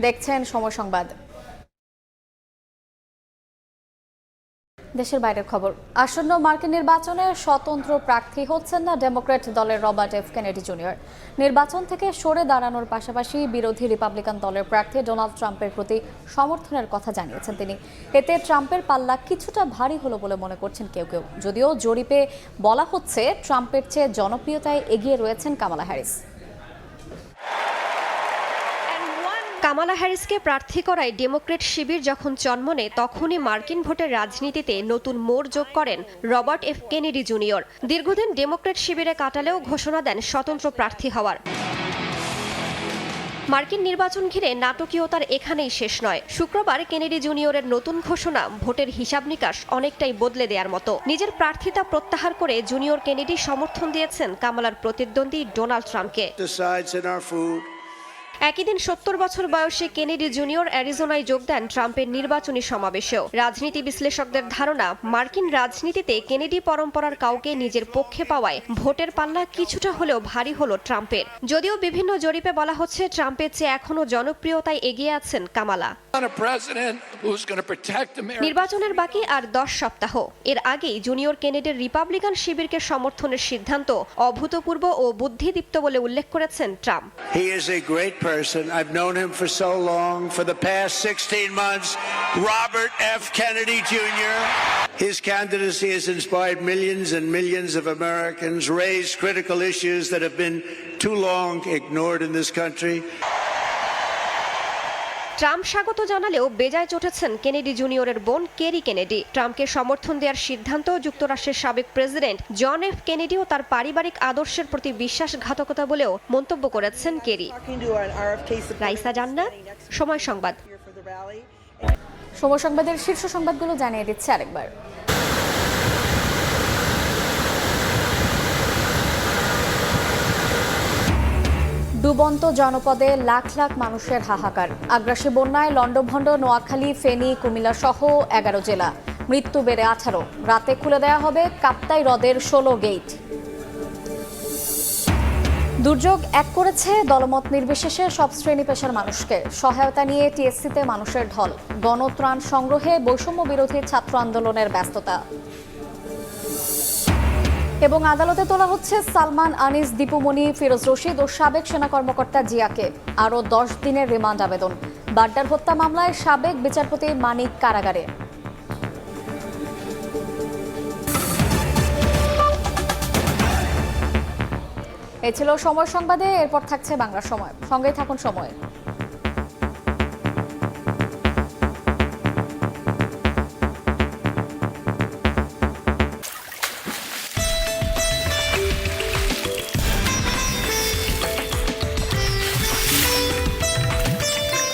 দেখছেন সময় সংবাদ। দেশের বাইরের খবর। আসন্ন মার্কিন নির্বাচনে স্বতন্ত্র প্রার্থী হচ্ছেন না ডেমোক্র্যাট দলের রবার্ট এফ কেনেডি জুনিয়র। নির্বাচন থেকে সরে দাঁড়ানোর পাশাপাশি বিরোধী রিপাবলিকান দলের প্রার্থী ডোনাল্ড ট্রাম্পের প্রতি সমর্থনের কথা জানিয়েছেন তিনি। এতে ট্রাম্পের পাল্লা কিছুটা ভারী হলো বলে মনে করছেন কেউ কেউ, যদিও জরিপে বলা হচ্ছে ট্রাম্পের চেয়ে জনপ্রিয়তায় এগিয়ে রয়েছেন কামালা হ্যারিস। কামালা হ্যারিসকে প্রার্থী করায় ডেমোক্রেট শিবির যখন জন্ম নেয় তখনই মার্কিন ভোটের রাজনীতিতে নতুন মোড় যোগ করেন রবার্ট এফ কেনেডি জুনিয়র। দীর্ঘদিন ডেমোক্রেট শিবিরে কাটালেও ঘোষণা দেন স্বতন্ত্র প্রার্থী হওয়ার। মার্কিন নির্বাচন ঘিরে নাটকীয়তার এখানেই শেষ নয়। শুক্রবার কেনেডি জুনিয়রের নতুন ঘোষণা ভোটের হিসাব নিকাশ অনেকটাই বদলে দেওয়ার মতো। নিজের প্রার্থিতা প্রত্যাহার করে জুনিয়র কেনেডি সমর্থন দিয়েছেন কামালার প্রতিদ্বন্দ্বী ডোনাল্ড ট্রাম্পকে। একই দিন 70 বছর বয়সে কেনেডি জুনিয়র অ্যারিজোনায় যোগ দেন ট্রাম্পের নির্বাচনী সমাবেশেও। রাজনীতি বিশ্লেষকদের ধারণা, মার্কিন রাজনীতিতে কেনেডি পরম্পরার কাউকে নিজের পক্ষে পাওয়ায় ভোটের পাল্লা কিছুটা হলেও ভারী হলো ট্রাম্পের। যদিও বিভিন্ন জরিপে বলা হচ্ছে ট্রাম্পের চেয়ে এখনও জনপ্রিয়তায় এগিয়ে আছেন কামালা। নির্বাচনের বাকি আর 10 সপ্তাহ। এর আগেই জুনিয়র কেনেডির রিপাবলিকান শিবিরকে সমর্থনের সিদ্ধান্ত অভূতপূর্ব ও বুদ্ধিদীপ্ত বলে উল্লেখ করেছেন Trump. I've known him for so long. For the past 16 months, Robert F. Kennedy Jr. His candidacy has inspired millions and millions of Americans, raised critical issues that have been too long ignored in this country. Trump স্বাগত জানালেও বেজায় চটেছেন Kennedy জুনিয়রের বোন Kerry Kennedy. ট্রাম্পকে সমর্থন দেওয়ার সিদ্ধান্ত যুক্তরাষ্ট্রের সাবেক প্রেসিডেন্ট জন এফ কেনেডি ও তার পারিবারিক আদর্শের প্রতি বিশ্বাসঘাতকতা বলেও মন্তব্য করেছেন কেরি। রাইসা জান্নাত, সময় সংবাদ। সময় সংবাদের শীর্ষ সংবাদগুলো জানিয়ে দিচ্ছে আরেকবার। ডুবন্ত জনপদে লাখ লাখ মানুষের হাহাকার। আগ্রাসী বন্যায় লন্ডভন্ড নোয়াখালী, ফেনী, কুমিল্লা সহ 11 জেলা। মৃত্যু বেড়ে 18। রাতে খুলে দেওয়া হবে কাপ্তাই হ্রদের 16 গেট। দুর্যোগ এক করেছে দলমত নির্বিশেষে সব শ্রেণী পেশার মানুষকে। সহায়তা নিয়ে টিএসসিতে মানুষের ঢল। গণত্রাণ সংগ্রহে বৈষম্য বিরোধী ছাত্র আন্দোলনের ব্যস্ততা। এবং আদালতে তোলা হচ্ছে সালমান, আনিস, দীপুমণি, ফিরোজ রশিদ ও সাবেক সেনা কর্মকর্তা জিয়াকে। আরও 10 দিনের রিমান্ড আবেদন। বাড্ডার হত্যা মামলায় সাবেক বিচারপতি মানিক কারাগারে। এ ছিল সময় সংবাদে। এরপর থাকছে বাংলা সময়। সঙ্গেই থাকুন সময়।